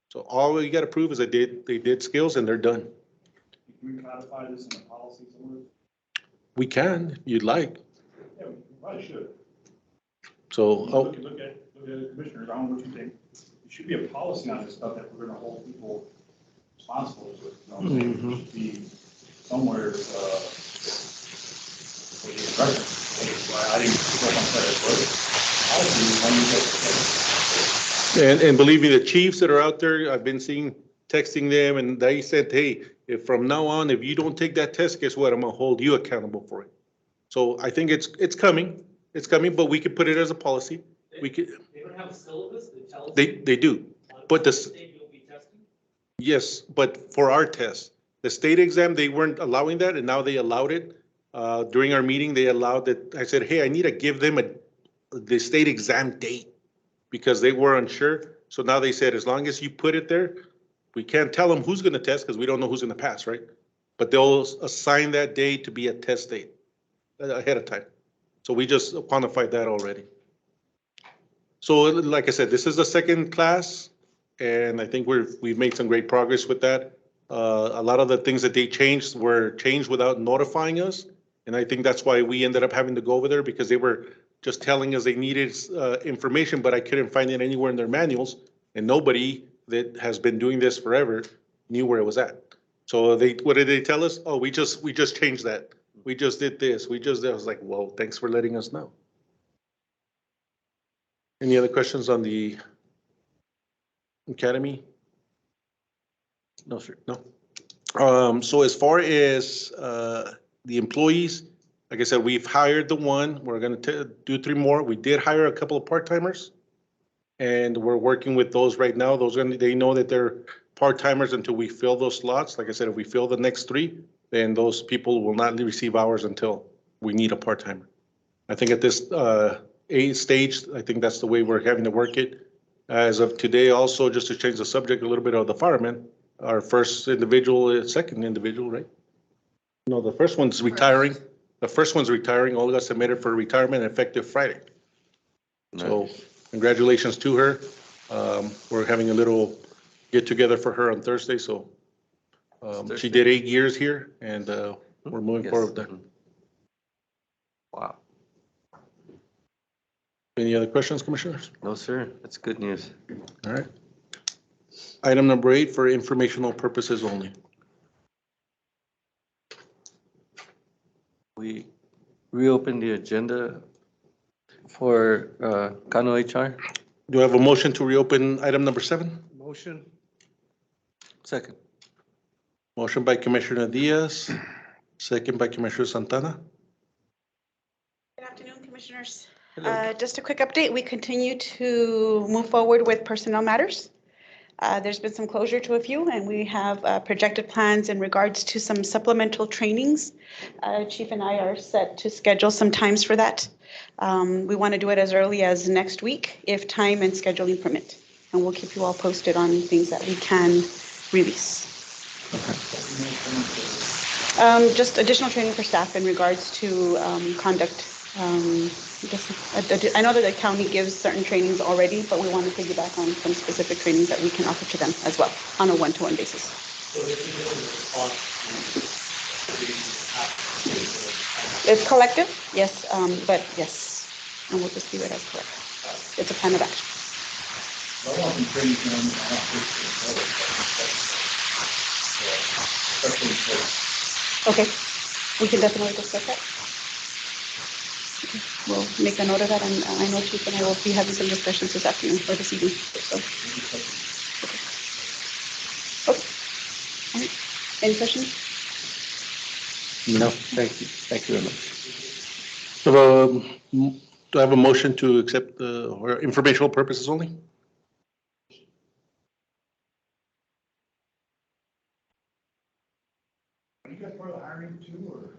So all you got to prove is they did skills and they're done. Can we codify this in a policy somewhere? We can, if you'd like. Yeah, we probably should. So, Look at the commissioners, I don't know what you think. There should be a policy on this stuff that we're gonna hold people responsible to. You know what I'm saying? It should be somewhere, I didn't go on that, and believe me, the chiefs that are out there, I've been seeing, texting them, and they said, hey, if from now on, if you don't take that test, guess what? I'm gonna hold you accountable for it. So I think it's coming, but we could put it as a policy. We could, They don't have a syllabus that tells you. they do, but What state you'll be testing? yes, but for our test, the state exam, they weren't allowing that, and now they allowed it. During our meeting, they allowed that. I said, hey, I need to give them the state exam date, because they were unsure. So now they said, as long as you put it there, we can't tell them who's gonna test, because we don't know who's gonna pass, right? But they'll assign that day to be a test date ahead of time. So we just quantified that already. So like I said, this is the second class, and I think we've made some great progress with that. A lot of the things that they changed were changed without notifying us, and I think that's why we ended up having to go over there, because they were just telling us they needed information, but I couldn't find it anywhere in their manuals, and nobody that has been doing this forever knew where it was at. So what did they tell us? Oh, we just changed that. We just did this. I was like, well, thanks for letting us know. Any other questions on the academy? No, sir, no. So as far as the employees, like I said, we've hired the one. We're gonna do 3 more. We did hire a couple of part-timers, and we're working with those right now. They know that they're part-timers until we fill those slots. Like I said, if we fill the next 3, then those people will not receive hours until we need a part-timer. I think at this stage, I think that's the way we're having to work it. As of today, also, just to change the subject a little bit of the firemen, our first individual, second individual, right? No, the first one's retiring. The first one's retiring. Olga submitted for retirement effective Friday. So congratulations to her. We're having a little get together for her on Thursday. So she did 8 years here, and we're moving forward with that. Wow. Any other questions, commissioners? No, sir. That's good news. All right. Item number 8 for informational purposes only. We reopen the agenda for Kano HR. Do I have a motion to reopen item number 7? Motion. Second. Motion by Commissioner Diaz, second by Commissioner Santana. Good afternoon, Commissioners. Hello. Just a quick update. We continue to move forward with personnel matters. There's been some closure to a few, and we have projected plans in regards to some supplemental trainings. Chief and I are set to schedule some times for that. We want to do it as early as next week, if time and scheduling permit. And we'll keep you all posted on things that we can release. Just additional training for staff in regards to conduct. I know that the county gives certain trainings already, but we want to piggyback on some specific trainings that we can offer to them as well on a one-to-one basis. It's collective, yes, but yes, and we'll just leave it as collective. It's a plan of action. I want some training done. Okay, we can definitely discuss that. We'll make a note of that, and I know Chief and I will be having some discussions this afternoon or this evening, so. Okay. All right. Any questions? No, thank you. Thank you very much. So, do I have a motion to accept or informational purposes only? Are you guys part of the hiring too, or?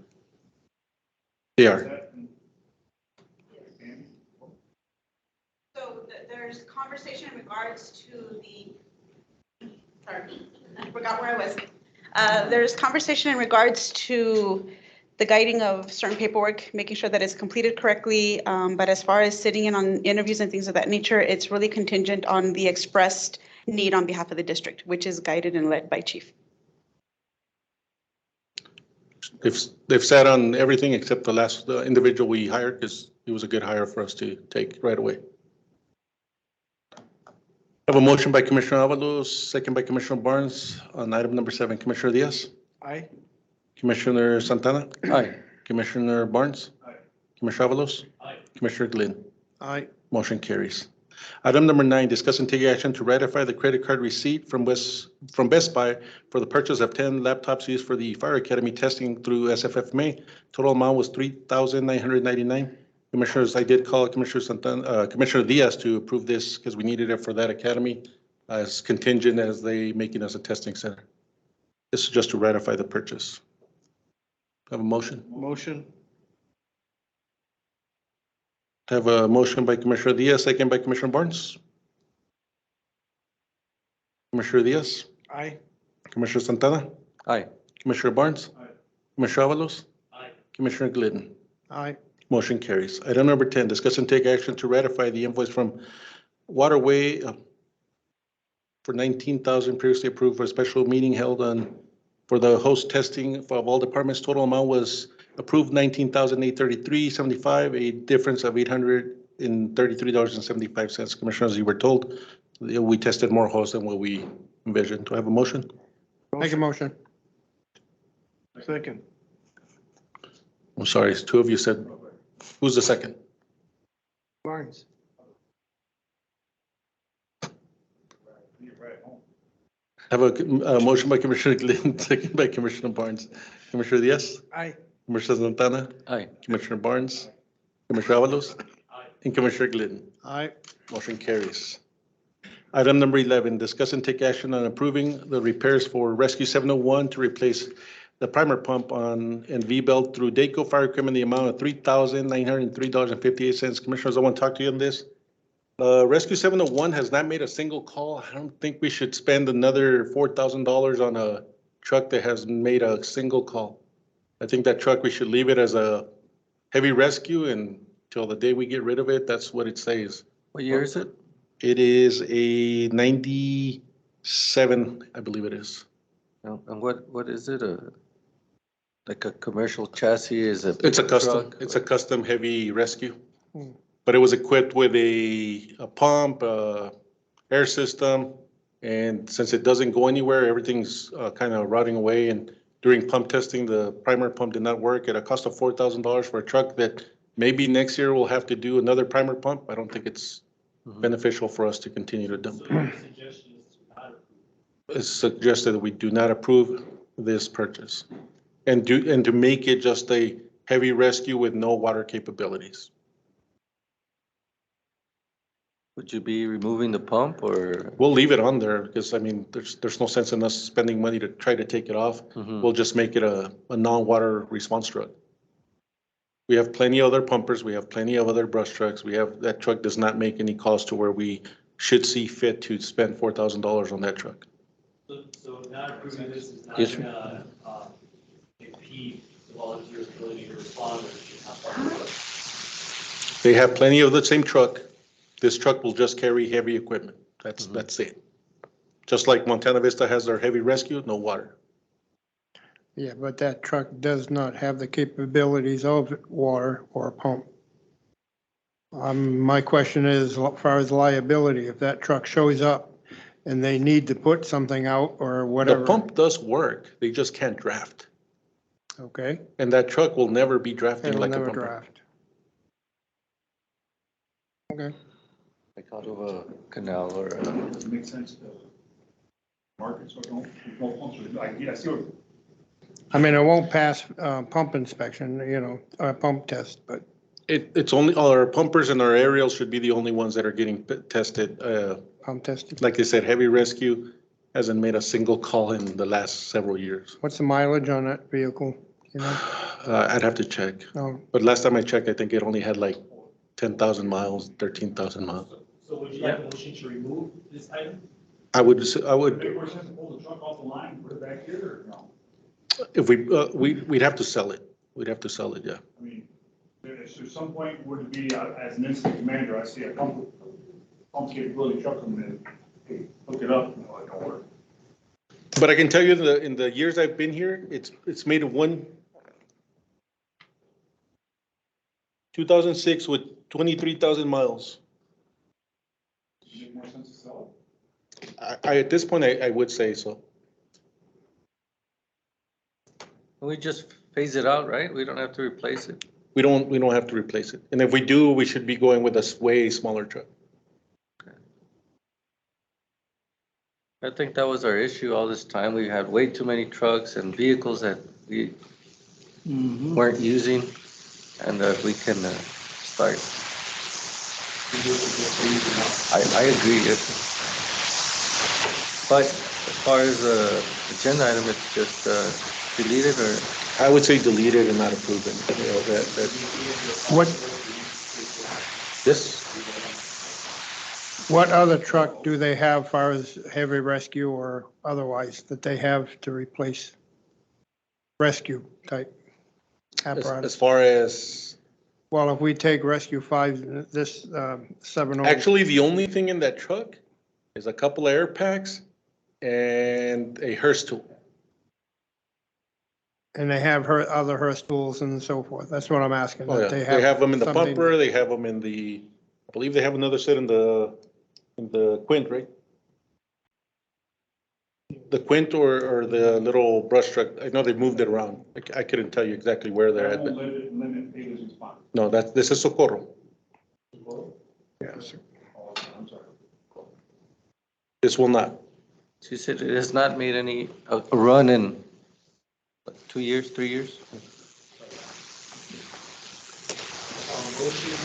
They is are. that- So there's conversation in regards to sorry, I forgot where I was. There's conversation in regards to the guiding of certain paperwork, making sure that it's completed correctly. But as far as sitting in on interviews and things of that nature, it's really contingent on the expressed need on behalf of the district, which is guided and led by Chief. They've sat on everything except the last individual we hired because he was a good hire for us to take right away. I have a motion by Commissioner Avalos, second by Commissioner Barnes on item number 7. Commissioner Diaz? Aye. Commissioner Santana? Aye. Commissioner Barnes? Aye. Commissioner Avalos? Aye. Commissioner Glenn? Aye. Motion carries. Item number 9, discuss and take action to ratify the credit card receipt from Best Buy for the purchase of 10 laptops used for the Fire Academy testing through SFFMA. Total amount was $3,999. Commissioners, I did call Commissioner Diaz to approve this because we needed it for that academy as contingent as they making us a testing center. This is just to ratify the purchase. Have a motion? Motion. Have a motion by Commissioner Diaz, second by Commissioner Barnes. Commissioner Diaz? Aye. Commissioner Santana? Aye. Commissioner Barnes? Aye. Commissioner Avalos? Aye. Commissioner Glidden? Aye. Motion carries. Item number 10, discuss and take action to ratify the invoice from Waterway for $19,000 previously approved for a special meeting held for the host testing of all departments. Total amount was approved $19,833.75, a difference of $833.75. Commissioners, you were told we tested more hosts than what we envisioned. Do I have a motion? Make a motion. Second. I'm sorry, 2 of you said, who's the second? Barnes. You're right home. I have a motion by Commissioner Glenn, second by Commissioner Barnes. Commissioner Diaz? Aye. Commissioner Santana? Aye. Commissioner Barnes? Commissioner Avalos? Aye. And Commissioner Glidden? Aye. Motion carries. Item number 11, discuss and take action on approving the repairs for Rescue 701 to replace the primer pump on and V-belt through Daco Fire Equipment in the amount of $3,903.58. Commissioners, I want to talk to you on this. Rescue 701 has not made a single call. I don't think we should spend another $4,000 on a truck that has made a single call. I think that truck, we should leave it as a heavy rescue until the day we get rid of it. That's what it says. What year is it? It is a 97, I believe it is. And what is it? Like a commercial chassis? Is it? It's a pickup custom, truck? it's a custom heavy rescue. Hmm. But it was equipped with a pump, air system. And since it doesn't go anywhere, everything's kind of rotting away. And during pump testing, the primer pump did not work at a cost of $4,000 for a truck that maybe next year we'll have to do another primer pump. I don't think it's beneficial for us to continue to dump. So your suggestion is to not approve. It's suggested that we do not approve this purchase and to make it just a heavy rescue with no water capabilities. Would you be removing the pump or? We'll leave it on there because, I mean, there's no sense in us spending money to try to take it off. Mhm. We'll just make it a non-water response truck. We have plenty of other pumpers. We have plenty of other brush trucks. That truck does not make any calls to where we should see fit to spend $4,000 on that truck. So not approving this is not Yes, sir. gonna impede the volunteer's ability to respond or to have part of the work. They have plenty of the same truck. This truck will just carry heavy equipment. That's it. Just like Montana Vista has their heavy rescue, no water. Yeah, but that truck does not have the capabilities of water or a pump. My question is, as far as liability, if that truck shows up and they need to put something out or The whatever. pump does work. They just can't draft. Okay, And that truck will never be drafting it'll like a never pumper. draft. Okay. Like out of a canal or a? Does it make sense to market so don't, no pumps, I see what, I mean, it won't pass pump inspection, pump test, but It's only, our pumpers and our aerials should be the only ones that are getting tested. pump tested. Like I said, heavy rescue hasn't made a single call in the last several years. What's the mileage on that vehicle? You know, I'd have to check. no, But last time I checked, I think it only had like 10,000 miles, 13,000 miles. So would you like a motion to remove this item? I would, make more sense to pull the truck off the line, and put it back here, or no? if we'd have to sell it. We'd have to sell it, yeah. I mean, at some point, would it be, as an incident commander, I see a pump capability truck coming in, hey, hook it up, it don't work. But I can tell you in the years I've been here, it's made 2006 with 23,000 miles. Does it make more sense to sell At this point, I would say so. We just phase it out, right? We don't have to replace it. We don't have to replace it. And if we do, we should be going with a way smaller truck. I think that was our issue all this time. We had way too many trucks and vehicles that we weren't using, and that we can start. I agree. But as far as the agenda item, it's just deleted or? I would say delete it and not approve it. You know, what, this, what other truck do they have far as heavy rescue or otherwise that they have to replace rescue type as apparatus? far as, Well, if we take Rescue 5, this 7.0. actually, the only thing in that truck is a couple of air packs and a hearse tool. And they have other Hearse tools and so forth. That's what I'm asking. Oh, that yeah. They have them in the something- pumper, they have them in the, I believe they have another set in the Quint, right? The Quint or the little brush truck, I know they moved it around. I couldn't tell you exactly where they're it? at, That but won't limit Pay's response. no, this is Socorro. Yes. Oh, I'm sorry. This will not. She said it has not made any, a run in what, 2 years, 3 years? Motion to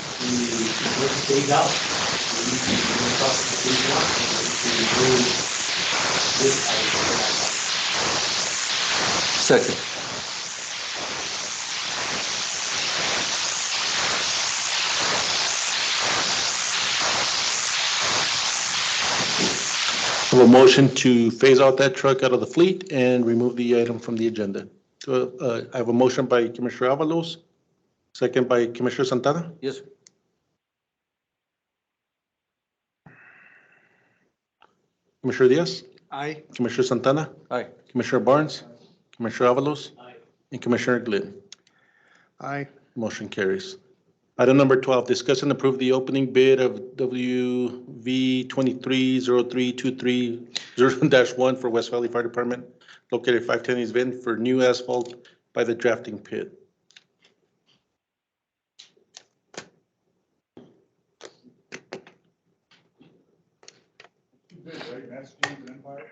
phase out. To remove this item. Second. We have a motion to phase out that truck out of the fleet and remove the item from the agenda. So, I have a motion by Commissioner Avalos, second by Commissioner Santana. Yes, Commissioner Diaz, Aye. Commissioner Santana, aye. Commissioner Barnes, Commissioner Avalos, Aye. and Commissioner Glidden. Aye. Motion carries. Item number 12, discuss and approve the opening bid of WV 230323-1 for West Valley Fire Department, located 510 East Bend, for new asphalt by the drafting pit. Two bids, right? Mass James and Empire?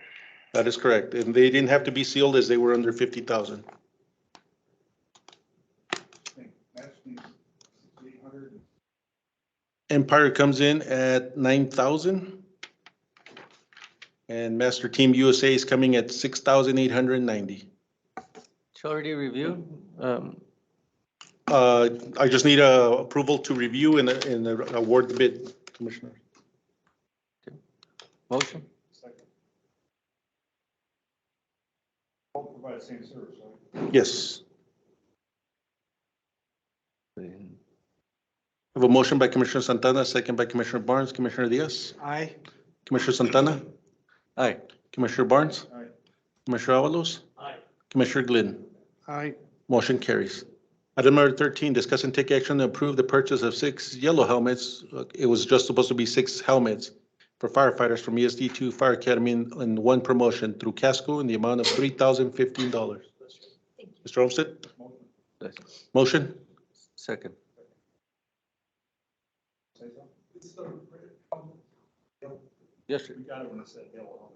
That is correct. And they didn't have to be sealed as they were under 50,000. I think Mass James, 800. Empire comes in at 9,000. And Master Team USA is coming at 6,890. It's already reviewed. I just need approval to review and award the bid, Commissioner. Motion? All provide the same service, right? Yes. I have a motion by Commissioner Santana, second by Commissioner Barnes. Commissioner Diaz? Aye. Commissioner Santana? Aye. Commissioner Barnes? Aye. Commissioner Avalos? Aye. Commissioner Glidden? Aye. Motion carries. Item number 13, discuss and take action to approve the purchase of 6 yellow helmets. It was just supposed to be 6 helmets for firefighters from ESD2 Fire Academy and 1 promotion through Casco in the amount of $3,015. Mr. Olmsted? Motion? Second. Say something? Yes, sir. We got it when it said yellow.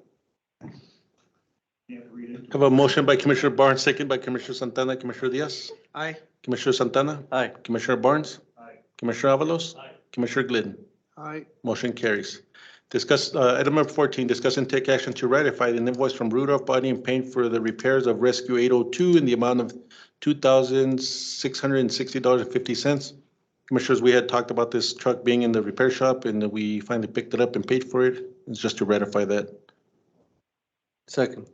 You have to read it. Have a motion by Commissioner Barnes, second by Commissioner Santana. Commissioner Diaz? Aye. Commissioner Santana? Aye. Commissioner Barnes? Aye. Commissioner Avalos? Aye. Commissioner Glidden? Aye. Motion carries. Discuss, item number 14, discuss and take action to ratify the invoice from Rudolph Body and Paint for the repairs of Rescue 802 in the amount of $2,660.50. Commissioners, we had talked about this truck being in the repair shop and we finally picked it up and paid for it. It's just to ratify that. Second.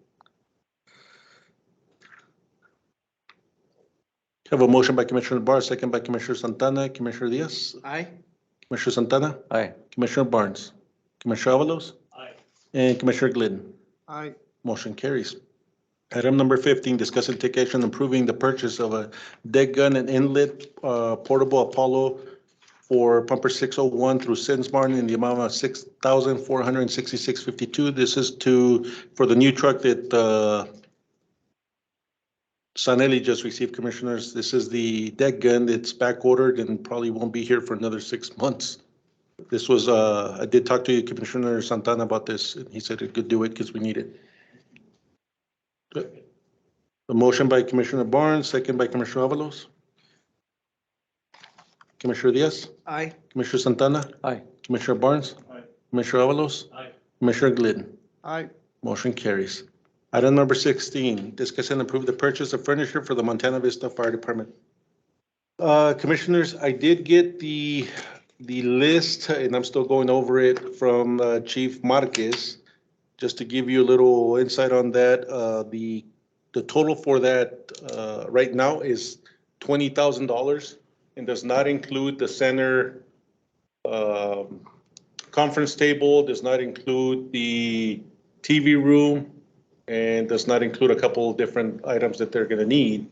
Have a motion by Commissioner Barr, second by Commissioner Santana. Commissioner Diaz? Aye. Commissioner Santana? Aye. Commissioner Barnes? Commissioner Avalos? Aye. And Commissioner Glidden? Aye. Motion carries. Item number 15, discuss and take action approving the purchase of a deck gun and inlet portable Apollo for pumper 601 through Sinsmartin in the amount of $6,466.52. This is for the new truck that Sanelli just received, Commissioners. This is the deck gun that's back ordered and probably won't be here for another 6 months. This was, I did talk to Commissioner Santana about this, and he said it could do it because we need it. Good. A motion by Commissioner Barnes, second by Commissioner Avalos. Commissioner Diaz? Aye. Commissioner Santana? Aye. Commissioner Barnes? Aye. Commissioner Avalos? Aye. Commissioner Glidden? Aye. Motion carries. Item number 16, discuss and approve the purchase of furniture for the Montana Vista Fire Department. Commissioners, I did get the list, and I'm still going over it from Chief Marquez. Just to give you a little insight on that, the total for that right now is $20,000 and does not include the center conference table, does not include the TV room, and does not include a couple of different items that they're going to need.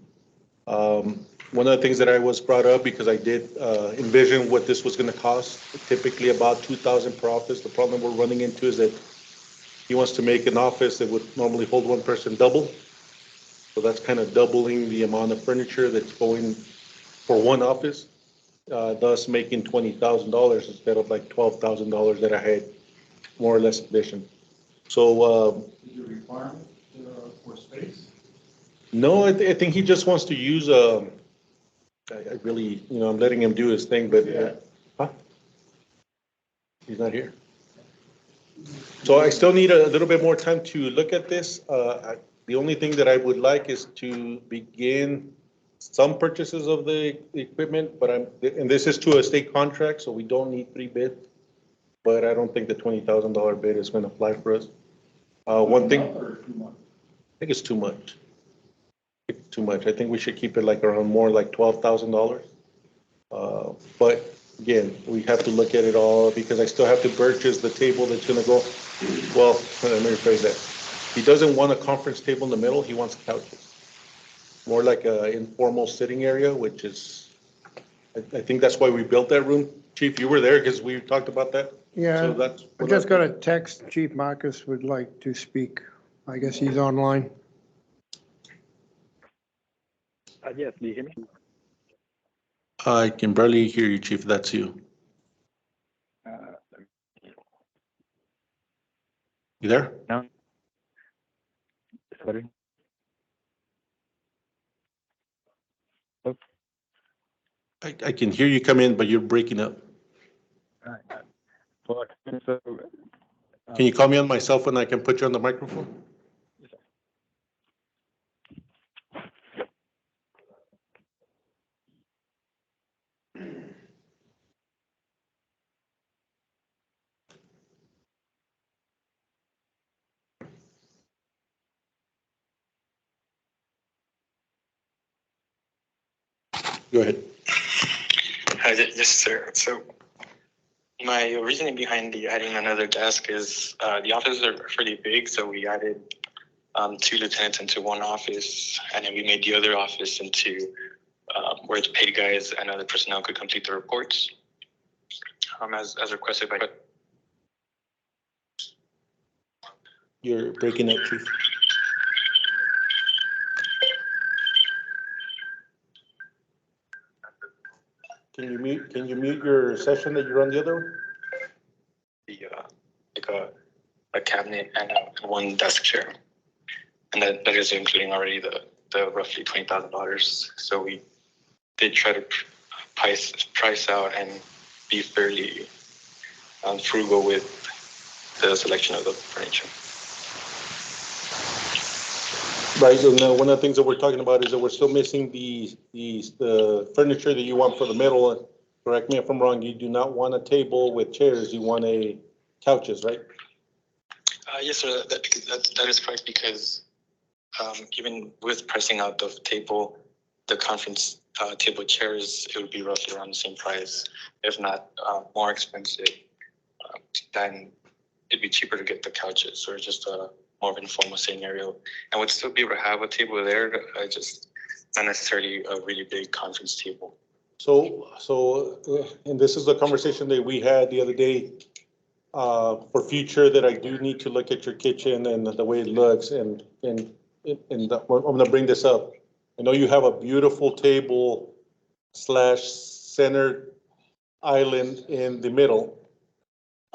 One of the things that I was brought up, because I did envision what this was going to cost, typically about $2,000 per office. The problem we're running into is that he wants to make an office that would normally hold 1 person double. So that's kind of doubling the amount of furniture that's going for 1 office, thus making $20,000 instead of like $12,000 that I had more or less envisioned. So, Is there a requirement for space? no, I think he just wants to use, I really, I'm letting him do his thing, but, huh? He's not here. So I still need a little bit more time to look at this. The only thing that I would like is to begin some purchases of the equipment, but and this is to a state contract, so we don't need 3 bids. But I don't think the $20,000 bid is going to fly for us. One thing, Or too much? I think it's too much. It's too much. I think we should keep it like around more like $12,000. But again, we have to look at it all because I still have to purchase the table that's going to go. Well, let me rephrase that. He doesn't want a conference table in the middle. He wants couches. More like an informal sitting area, which is, I think that's why we built that room. Chief, you were there because we talked about that. So Yeah, that's. I just got a text. Chief Marcus would like to speak. I guess he's online. Yes, do you hear me? I can barely hear you, Chief. That's you. You there? No. Sorry. I can hear you come in, but you're breaking up. Well, so, Can you call me on my cell phone? I can put you on the microphone? Go ahead. Hi, yes, sir. So my reasoning behind the adding another desk is the offices are pretty big, so we added 2 lieutenants into one office, and then we made the other office into where the paid guys and other personnel could complete the reports as requested by. You're breaking up, Chief. Can you mute your session that you're on the other one? The like a cabinet and one desk chair, and that is including already the roughly $20,000. So we did try to price out and be fairly frugal with the selection of the furniture. Right, so now one of the things that we're talking about is that we're still missing the furniture that you want for the middle. Correct me if I'm wrong, you do not want a table with chairs, you want couches, right? Yes, sir, that is correct, because even with pricing out the table, the conference table chairs, it would be roughly around the same price, if not more expensive. Then it'd be cheaper to get the couches, or just more of an informal scenario, and would still be able to have a table there, just not necessarily a really big conference table. So, and this is the conversation that we had the other day, for future, that I do need to look at your kitchen and the way it looks, and I'm gonna bring this up. I know you have a beautiful table / center island in the middle.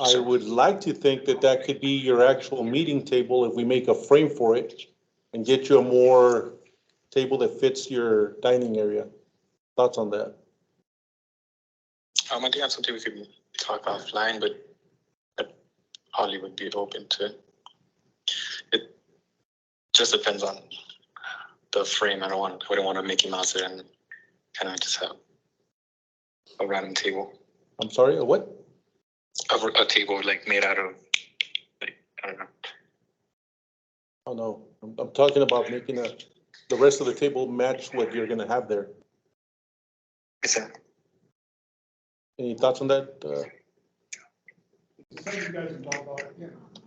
I would like to think that that could be your actual meeting table if we make a frame for it and get you a more table that fits your dining area. Thoughts on that? I think that's something we could talk offline, but I probably would be open to it. It just depends on the frame. I wouldn't want to Mickey Mouse it and kind of just have a random table. I'm sorry, a what? A table like made out of, like, I don't know. Oh, no, I'm talking about making the rest of the table match what you're gonna have there. Is that? Any thoughts on that? It's something you guys can talk about,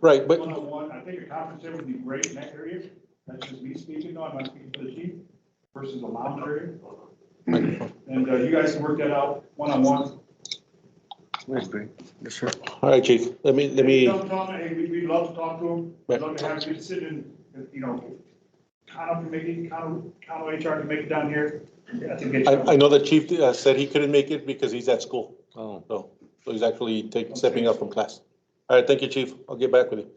Right, but one-on-one. I think a conference table would be great in that area. That's just me speaking, no, I'm not speaking for the chief, versus a lounge area. And you guys can work that out one-on-one. Yes, sir. all right, Chief, let me. Tell Tom, hey, we'd love to talk to him. We'd love to have you sit in, Kano can make it, Kano HR can make it down here. I think it's. I know the chief said he couldn't make it because he's at school. Oh. So he's actually stepping up from class. All right, thank you, Chief. I'll get back with you.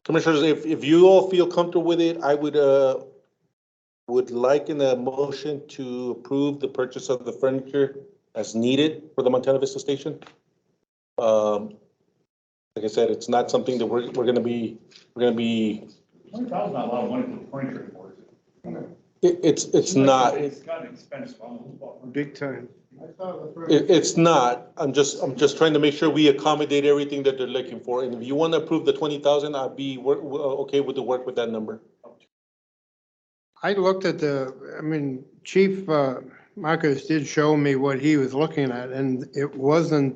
Commissioners, if you all feel comfortable with it, I would like in a motion to approve the purchase of the furniture as needed for the Montana Vista Station. Like I said, it's not something that we're gonna be. $20,000 is not a lot of money for furniture anymore, is it? It's not. It's gotten expensive. I don't know who's bought furniture. Big time. It's not. I'm just trying to make sure we accommodate everything that they're looking for. And if you want to approve the 20,000, I'd be okay with the work with that number. I looked at Chief Marcus did show me what he was looking at, and it wasn't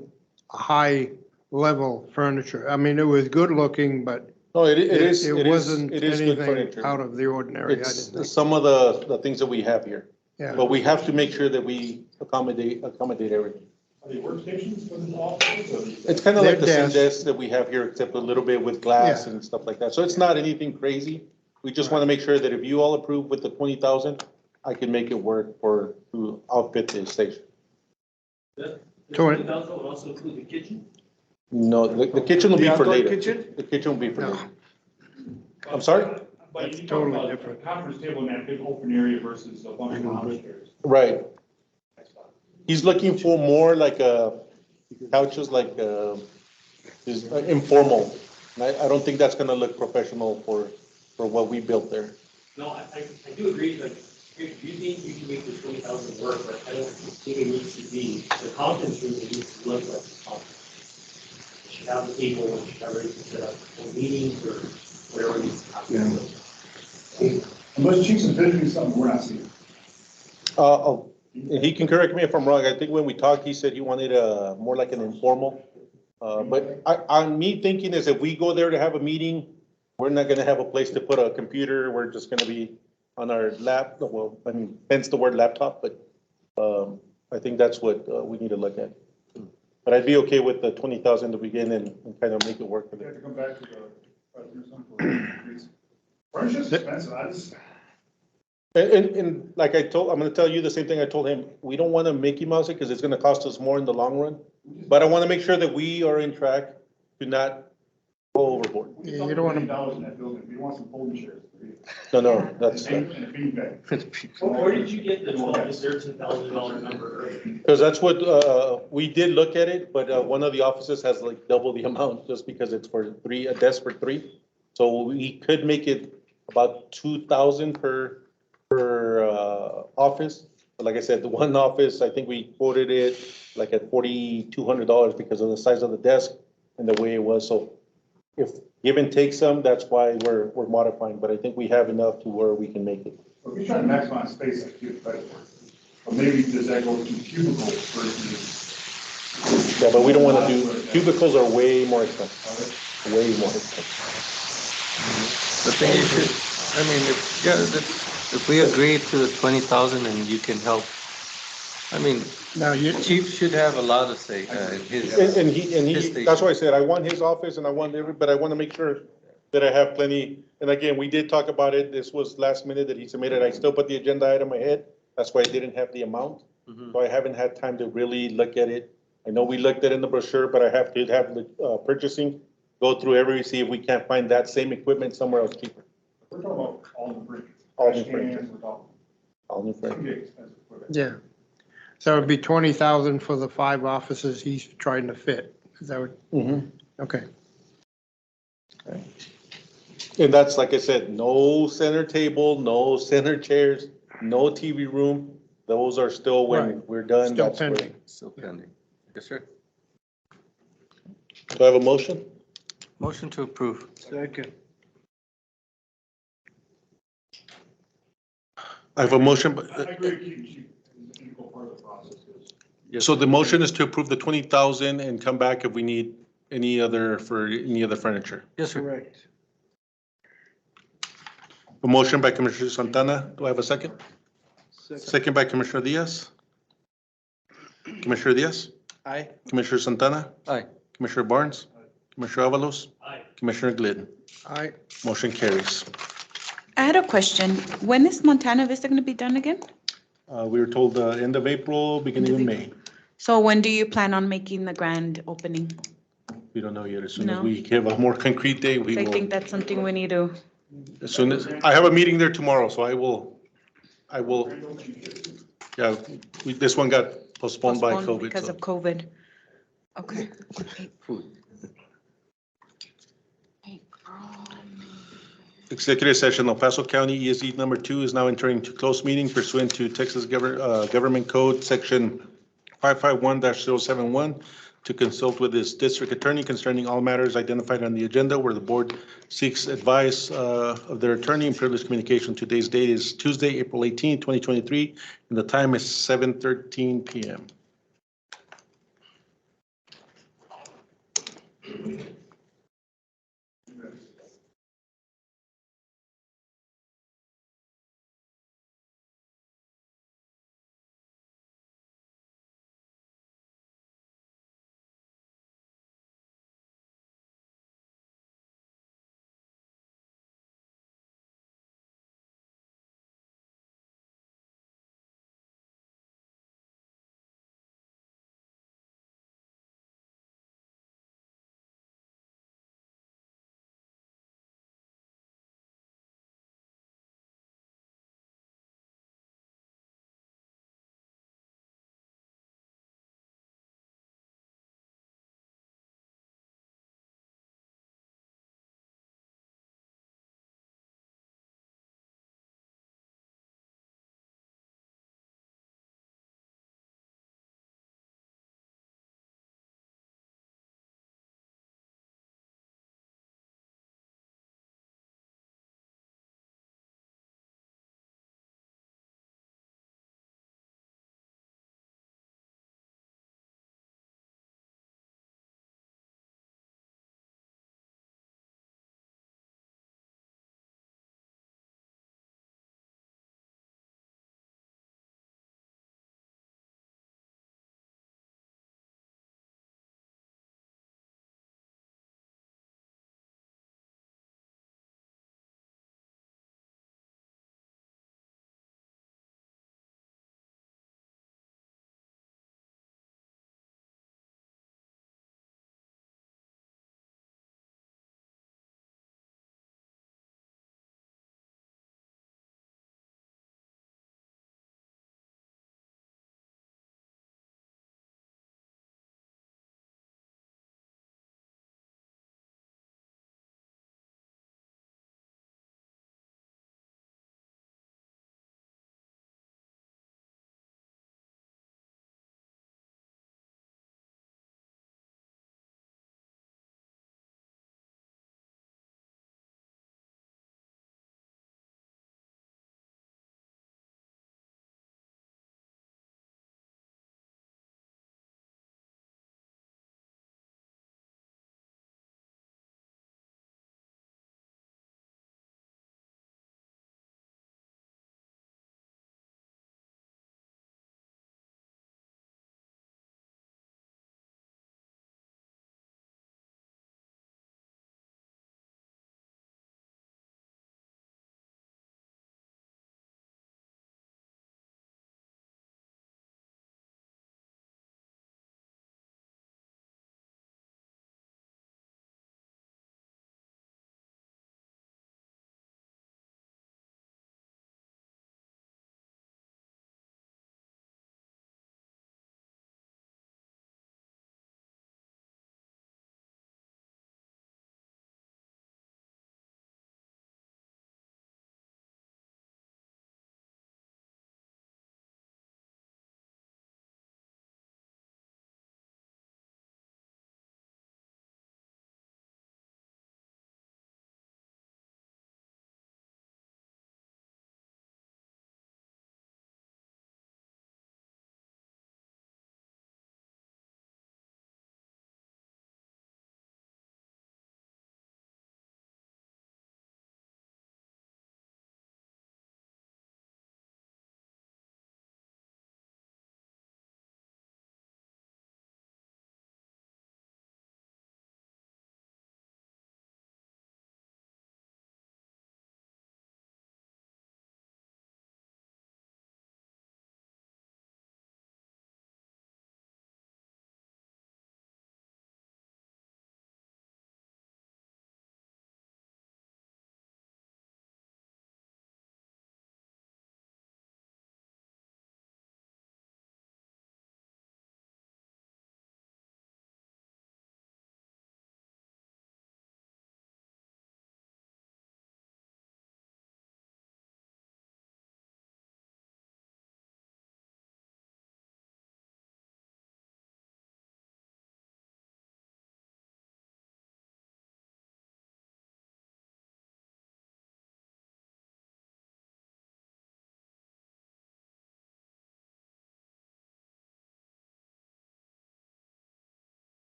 high level furniture. I mean, it was good looking, but No, it is. it wasn't good anything furniture. out of the ordinary. I It's didn't think. some of the things that we have here. Yeah. But we have to make sure that we accommodate everything. Are they workstations for the office? It's kind of like the They're same desk that we have here, except a little bit with glass Yeah. and stuff like that. So it's not anything crazy. We just want to make sure that if you all approve with the 20,000, I can make it work to outfit the station. The Tony. 20,000 would also include the kitchen? No, the kitchen will be The for outdoor later. kitchen? The kitchen will be for No. later. I'm sorry? But That's you talk totally about different. a conference table in that big open area versus a bunch of lounge chairs. Right. He's looking for more like couches like is informal. And I don't think that's gonna look professional for what we built there. No, I do agree, like, if you think you can make the 20,000 work, but I don't think it needs to be, the conference room, it needs to look like a conference. It should have the table, it should have ready to set up for meetings or whatever needs to happen. Unless Chief's envisioning something we're not seeing. Oh, he can correct me if I'm wrong. I think when we talked, he said he wanted more like an informal. But on me thinking is if we go there to have a meeting, we're not gonna have a place to put a computer. We're just gonna be on our well, I mean, hence the word laptop, but I think that's what we need to look at. But I'd be okay with the 20,000 to begin and kind of make it work for We have them. to come back to the president for increase. Furniture's expensive, I just, And like I'm gonna tell you the same thing I told him. We don't wanna Mickey Mouse it because it's gonna cost us more in the long run. But I wanna make sure that we are in track to not go overboard. we Yeah, can you talk don't $1 wanna- million in that building, we want some folding chairs. No, that's, And a beanbag. Where did you get the $13,000 number earlier? because that's what, we did look at it, but one of the offices has like double the amount just because it's for a desk for three. So we could make it about 2,000 per office. But like I said, the one office, I think we quoted it like at $4,200 because of the size of the desk and the way it was. So if give and take some, that's why we're modifying, but I think we have enough to where we can make it. If you're trying to maximize space, I give credit for it. But maybe does that go to cubicles versus? Yeah, but we don't want to do, cubicles are way more expensive, way more expensive. The thing you should, I mean, if we agree to the 20,000 and you can help, I mean, Now, you, Chief should have a lot to say in his. And he, his that's why I station. said, I want his office and I want but I want to make sure that I have plenty. And again, we did talk about it. This was last minute that he submitted. I still put the agenda item ahead. That's why I didn't have the amount. Mhm. So I haven't had time to really look at it. I know we looked at it in the brochure, but I have to have the purchasing, go through see if we can't find that same equipment somewhere else cheaper. We're talking about all the furniture. All the Trash furniture. cans, we're talking, All new it's gonna furniture. be expensive equipment. yeah. So it'd be 20,000 for the 5 offices he's trying to fit. Is that what, Mhm. okay. And that's, like I said, no center table, no center chairs, no TV room. Those are still, when Right. we're done. Still that's where- pending. Still pending. Yes, sir. Do I have a motion? Motion to approve. Second. I have a motion, I agree with you, Chief, it's an integral part of the process, because Yes, so sir. the motion is to approve the 20,000 and come back if we need any other furniture. Yes, sir. Correct. A motion by Commissioner Santana. Do I have a second? Second by Commissioner Diaz. Commissioner Diaz? Aye. Commissioner Santana? Aye. Commissioner Barnes? Commissioner Avalos? Aye. Commissioner Glidden? Aye. Motion carries. I had a question. When is Montana Vista going to be done again? We were told end of April, beginning of End of May. So when do you plan on making the grand opening? We don't know yet. As soon as No. we give a more concrete date, we I will. think that's something we need to, As soon as, I have a meeting there tomorrow, so I will, yeah, this one got postponed by postpone COVID. because so. of COVID. Okay. Executive session, El Paso County ESD number 2 is now entering to close meeting pursuant to Texas Government Code, section 551-071, to consult with its district attorney concerning all matters identified on the agenda where the board seeks advice of their attorney and privileged communication. Today's date is Tuesday, April 18, 2023, and the time is 7:13 PM.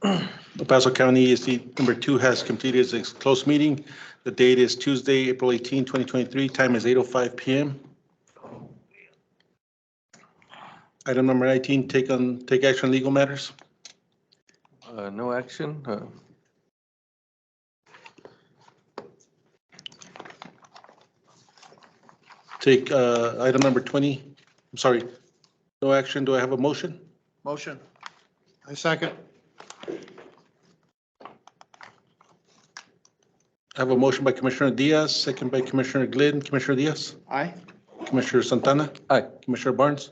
El Paso County ESD number 2 has completed its closed meeting. The date is Tuesday, April 18, 2023. Time is 8:05 PM. Item number 19, take action on legal matters. No action. Take item number 20, I'm sorry, no action. Do I have a motion? Motion. I second. I have a motion by Commissioner Diaz, second by Commissioner Glidden. Commissioner Diaz? Aye. Commissioner Santana? Aye. Commissioner Barnes?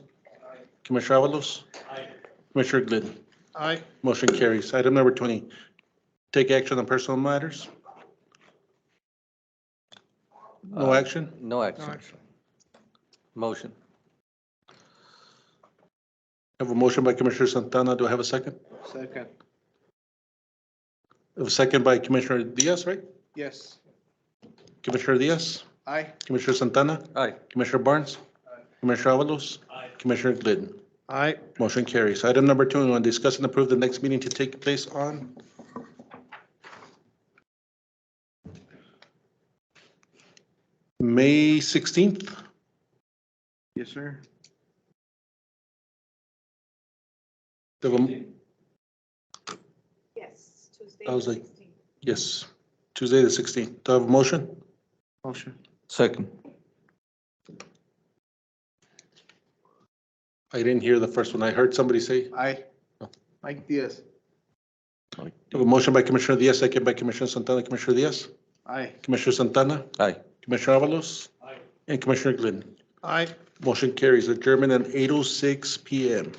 Commissioner Avalos? Commissioner Glidden? Aye. Motion carries. Item number 20, take action on personal matters. No action? No No action. action. I Motion. have a motion by Commissioner Santana. Do I have a second? Second. I have a second by Commissioner Diaz, right? Yes. Commissioner Diaz? Aye. Commissioner Santana? Aye. Commissioner Barnes? Commissioner Avalos? Commissioner Glidden? Aye. Motion carries. Item number 21, discuss and approve the next meeting to take place on May 16th. Yes, sir. Do I have a- Yes, Tuesday. I was like, yes, Tuesday the 16th. Do I have a motion? Motion. Second. I didn't hear the first one. I heard somebody say. Aye. Mike Diaz. I have a motion by Commissioner Diaz, second by Commissioner Santana. Commissioner Diaz? Aye. Commissioner Santana? Aye. Commissioner Avalos? And Commissioner Glidden? Aye. Motion carries. Adjournment at 8:06 PM.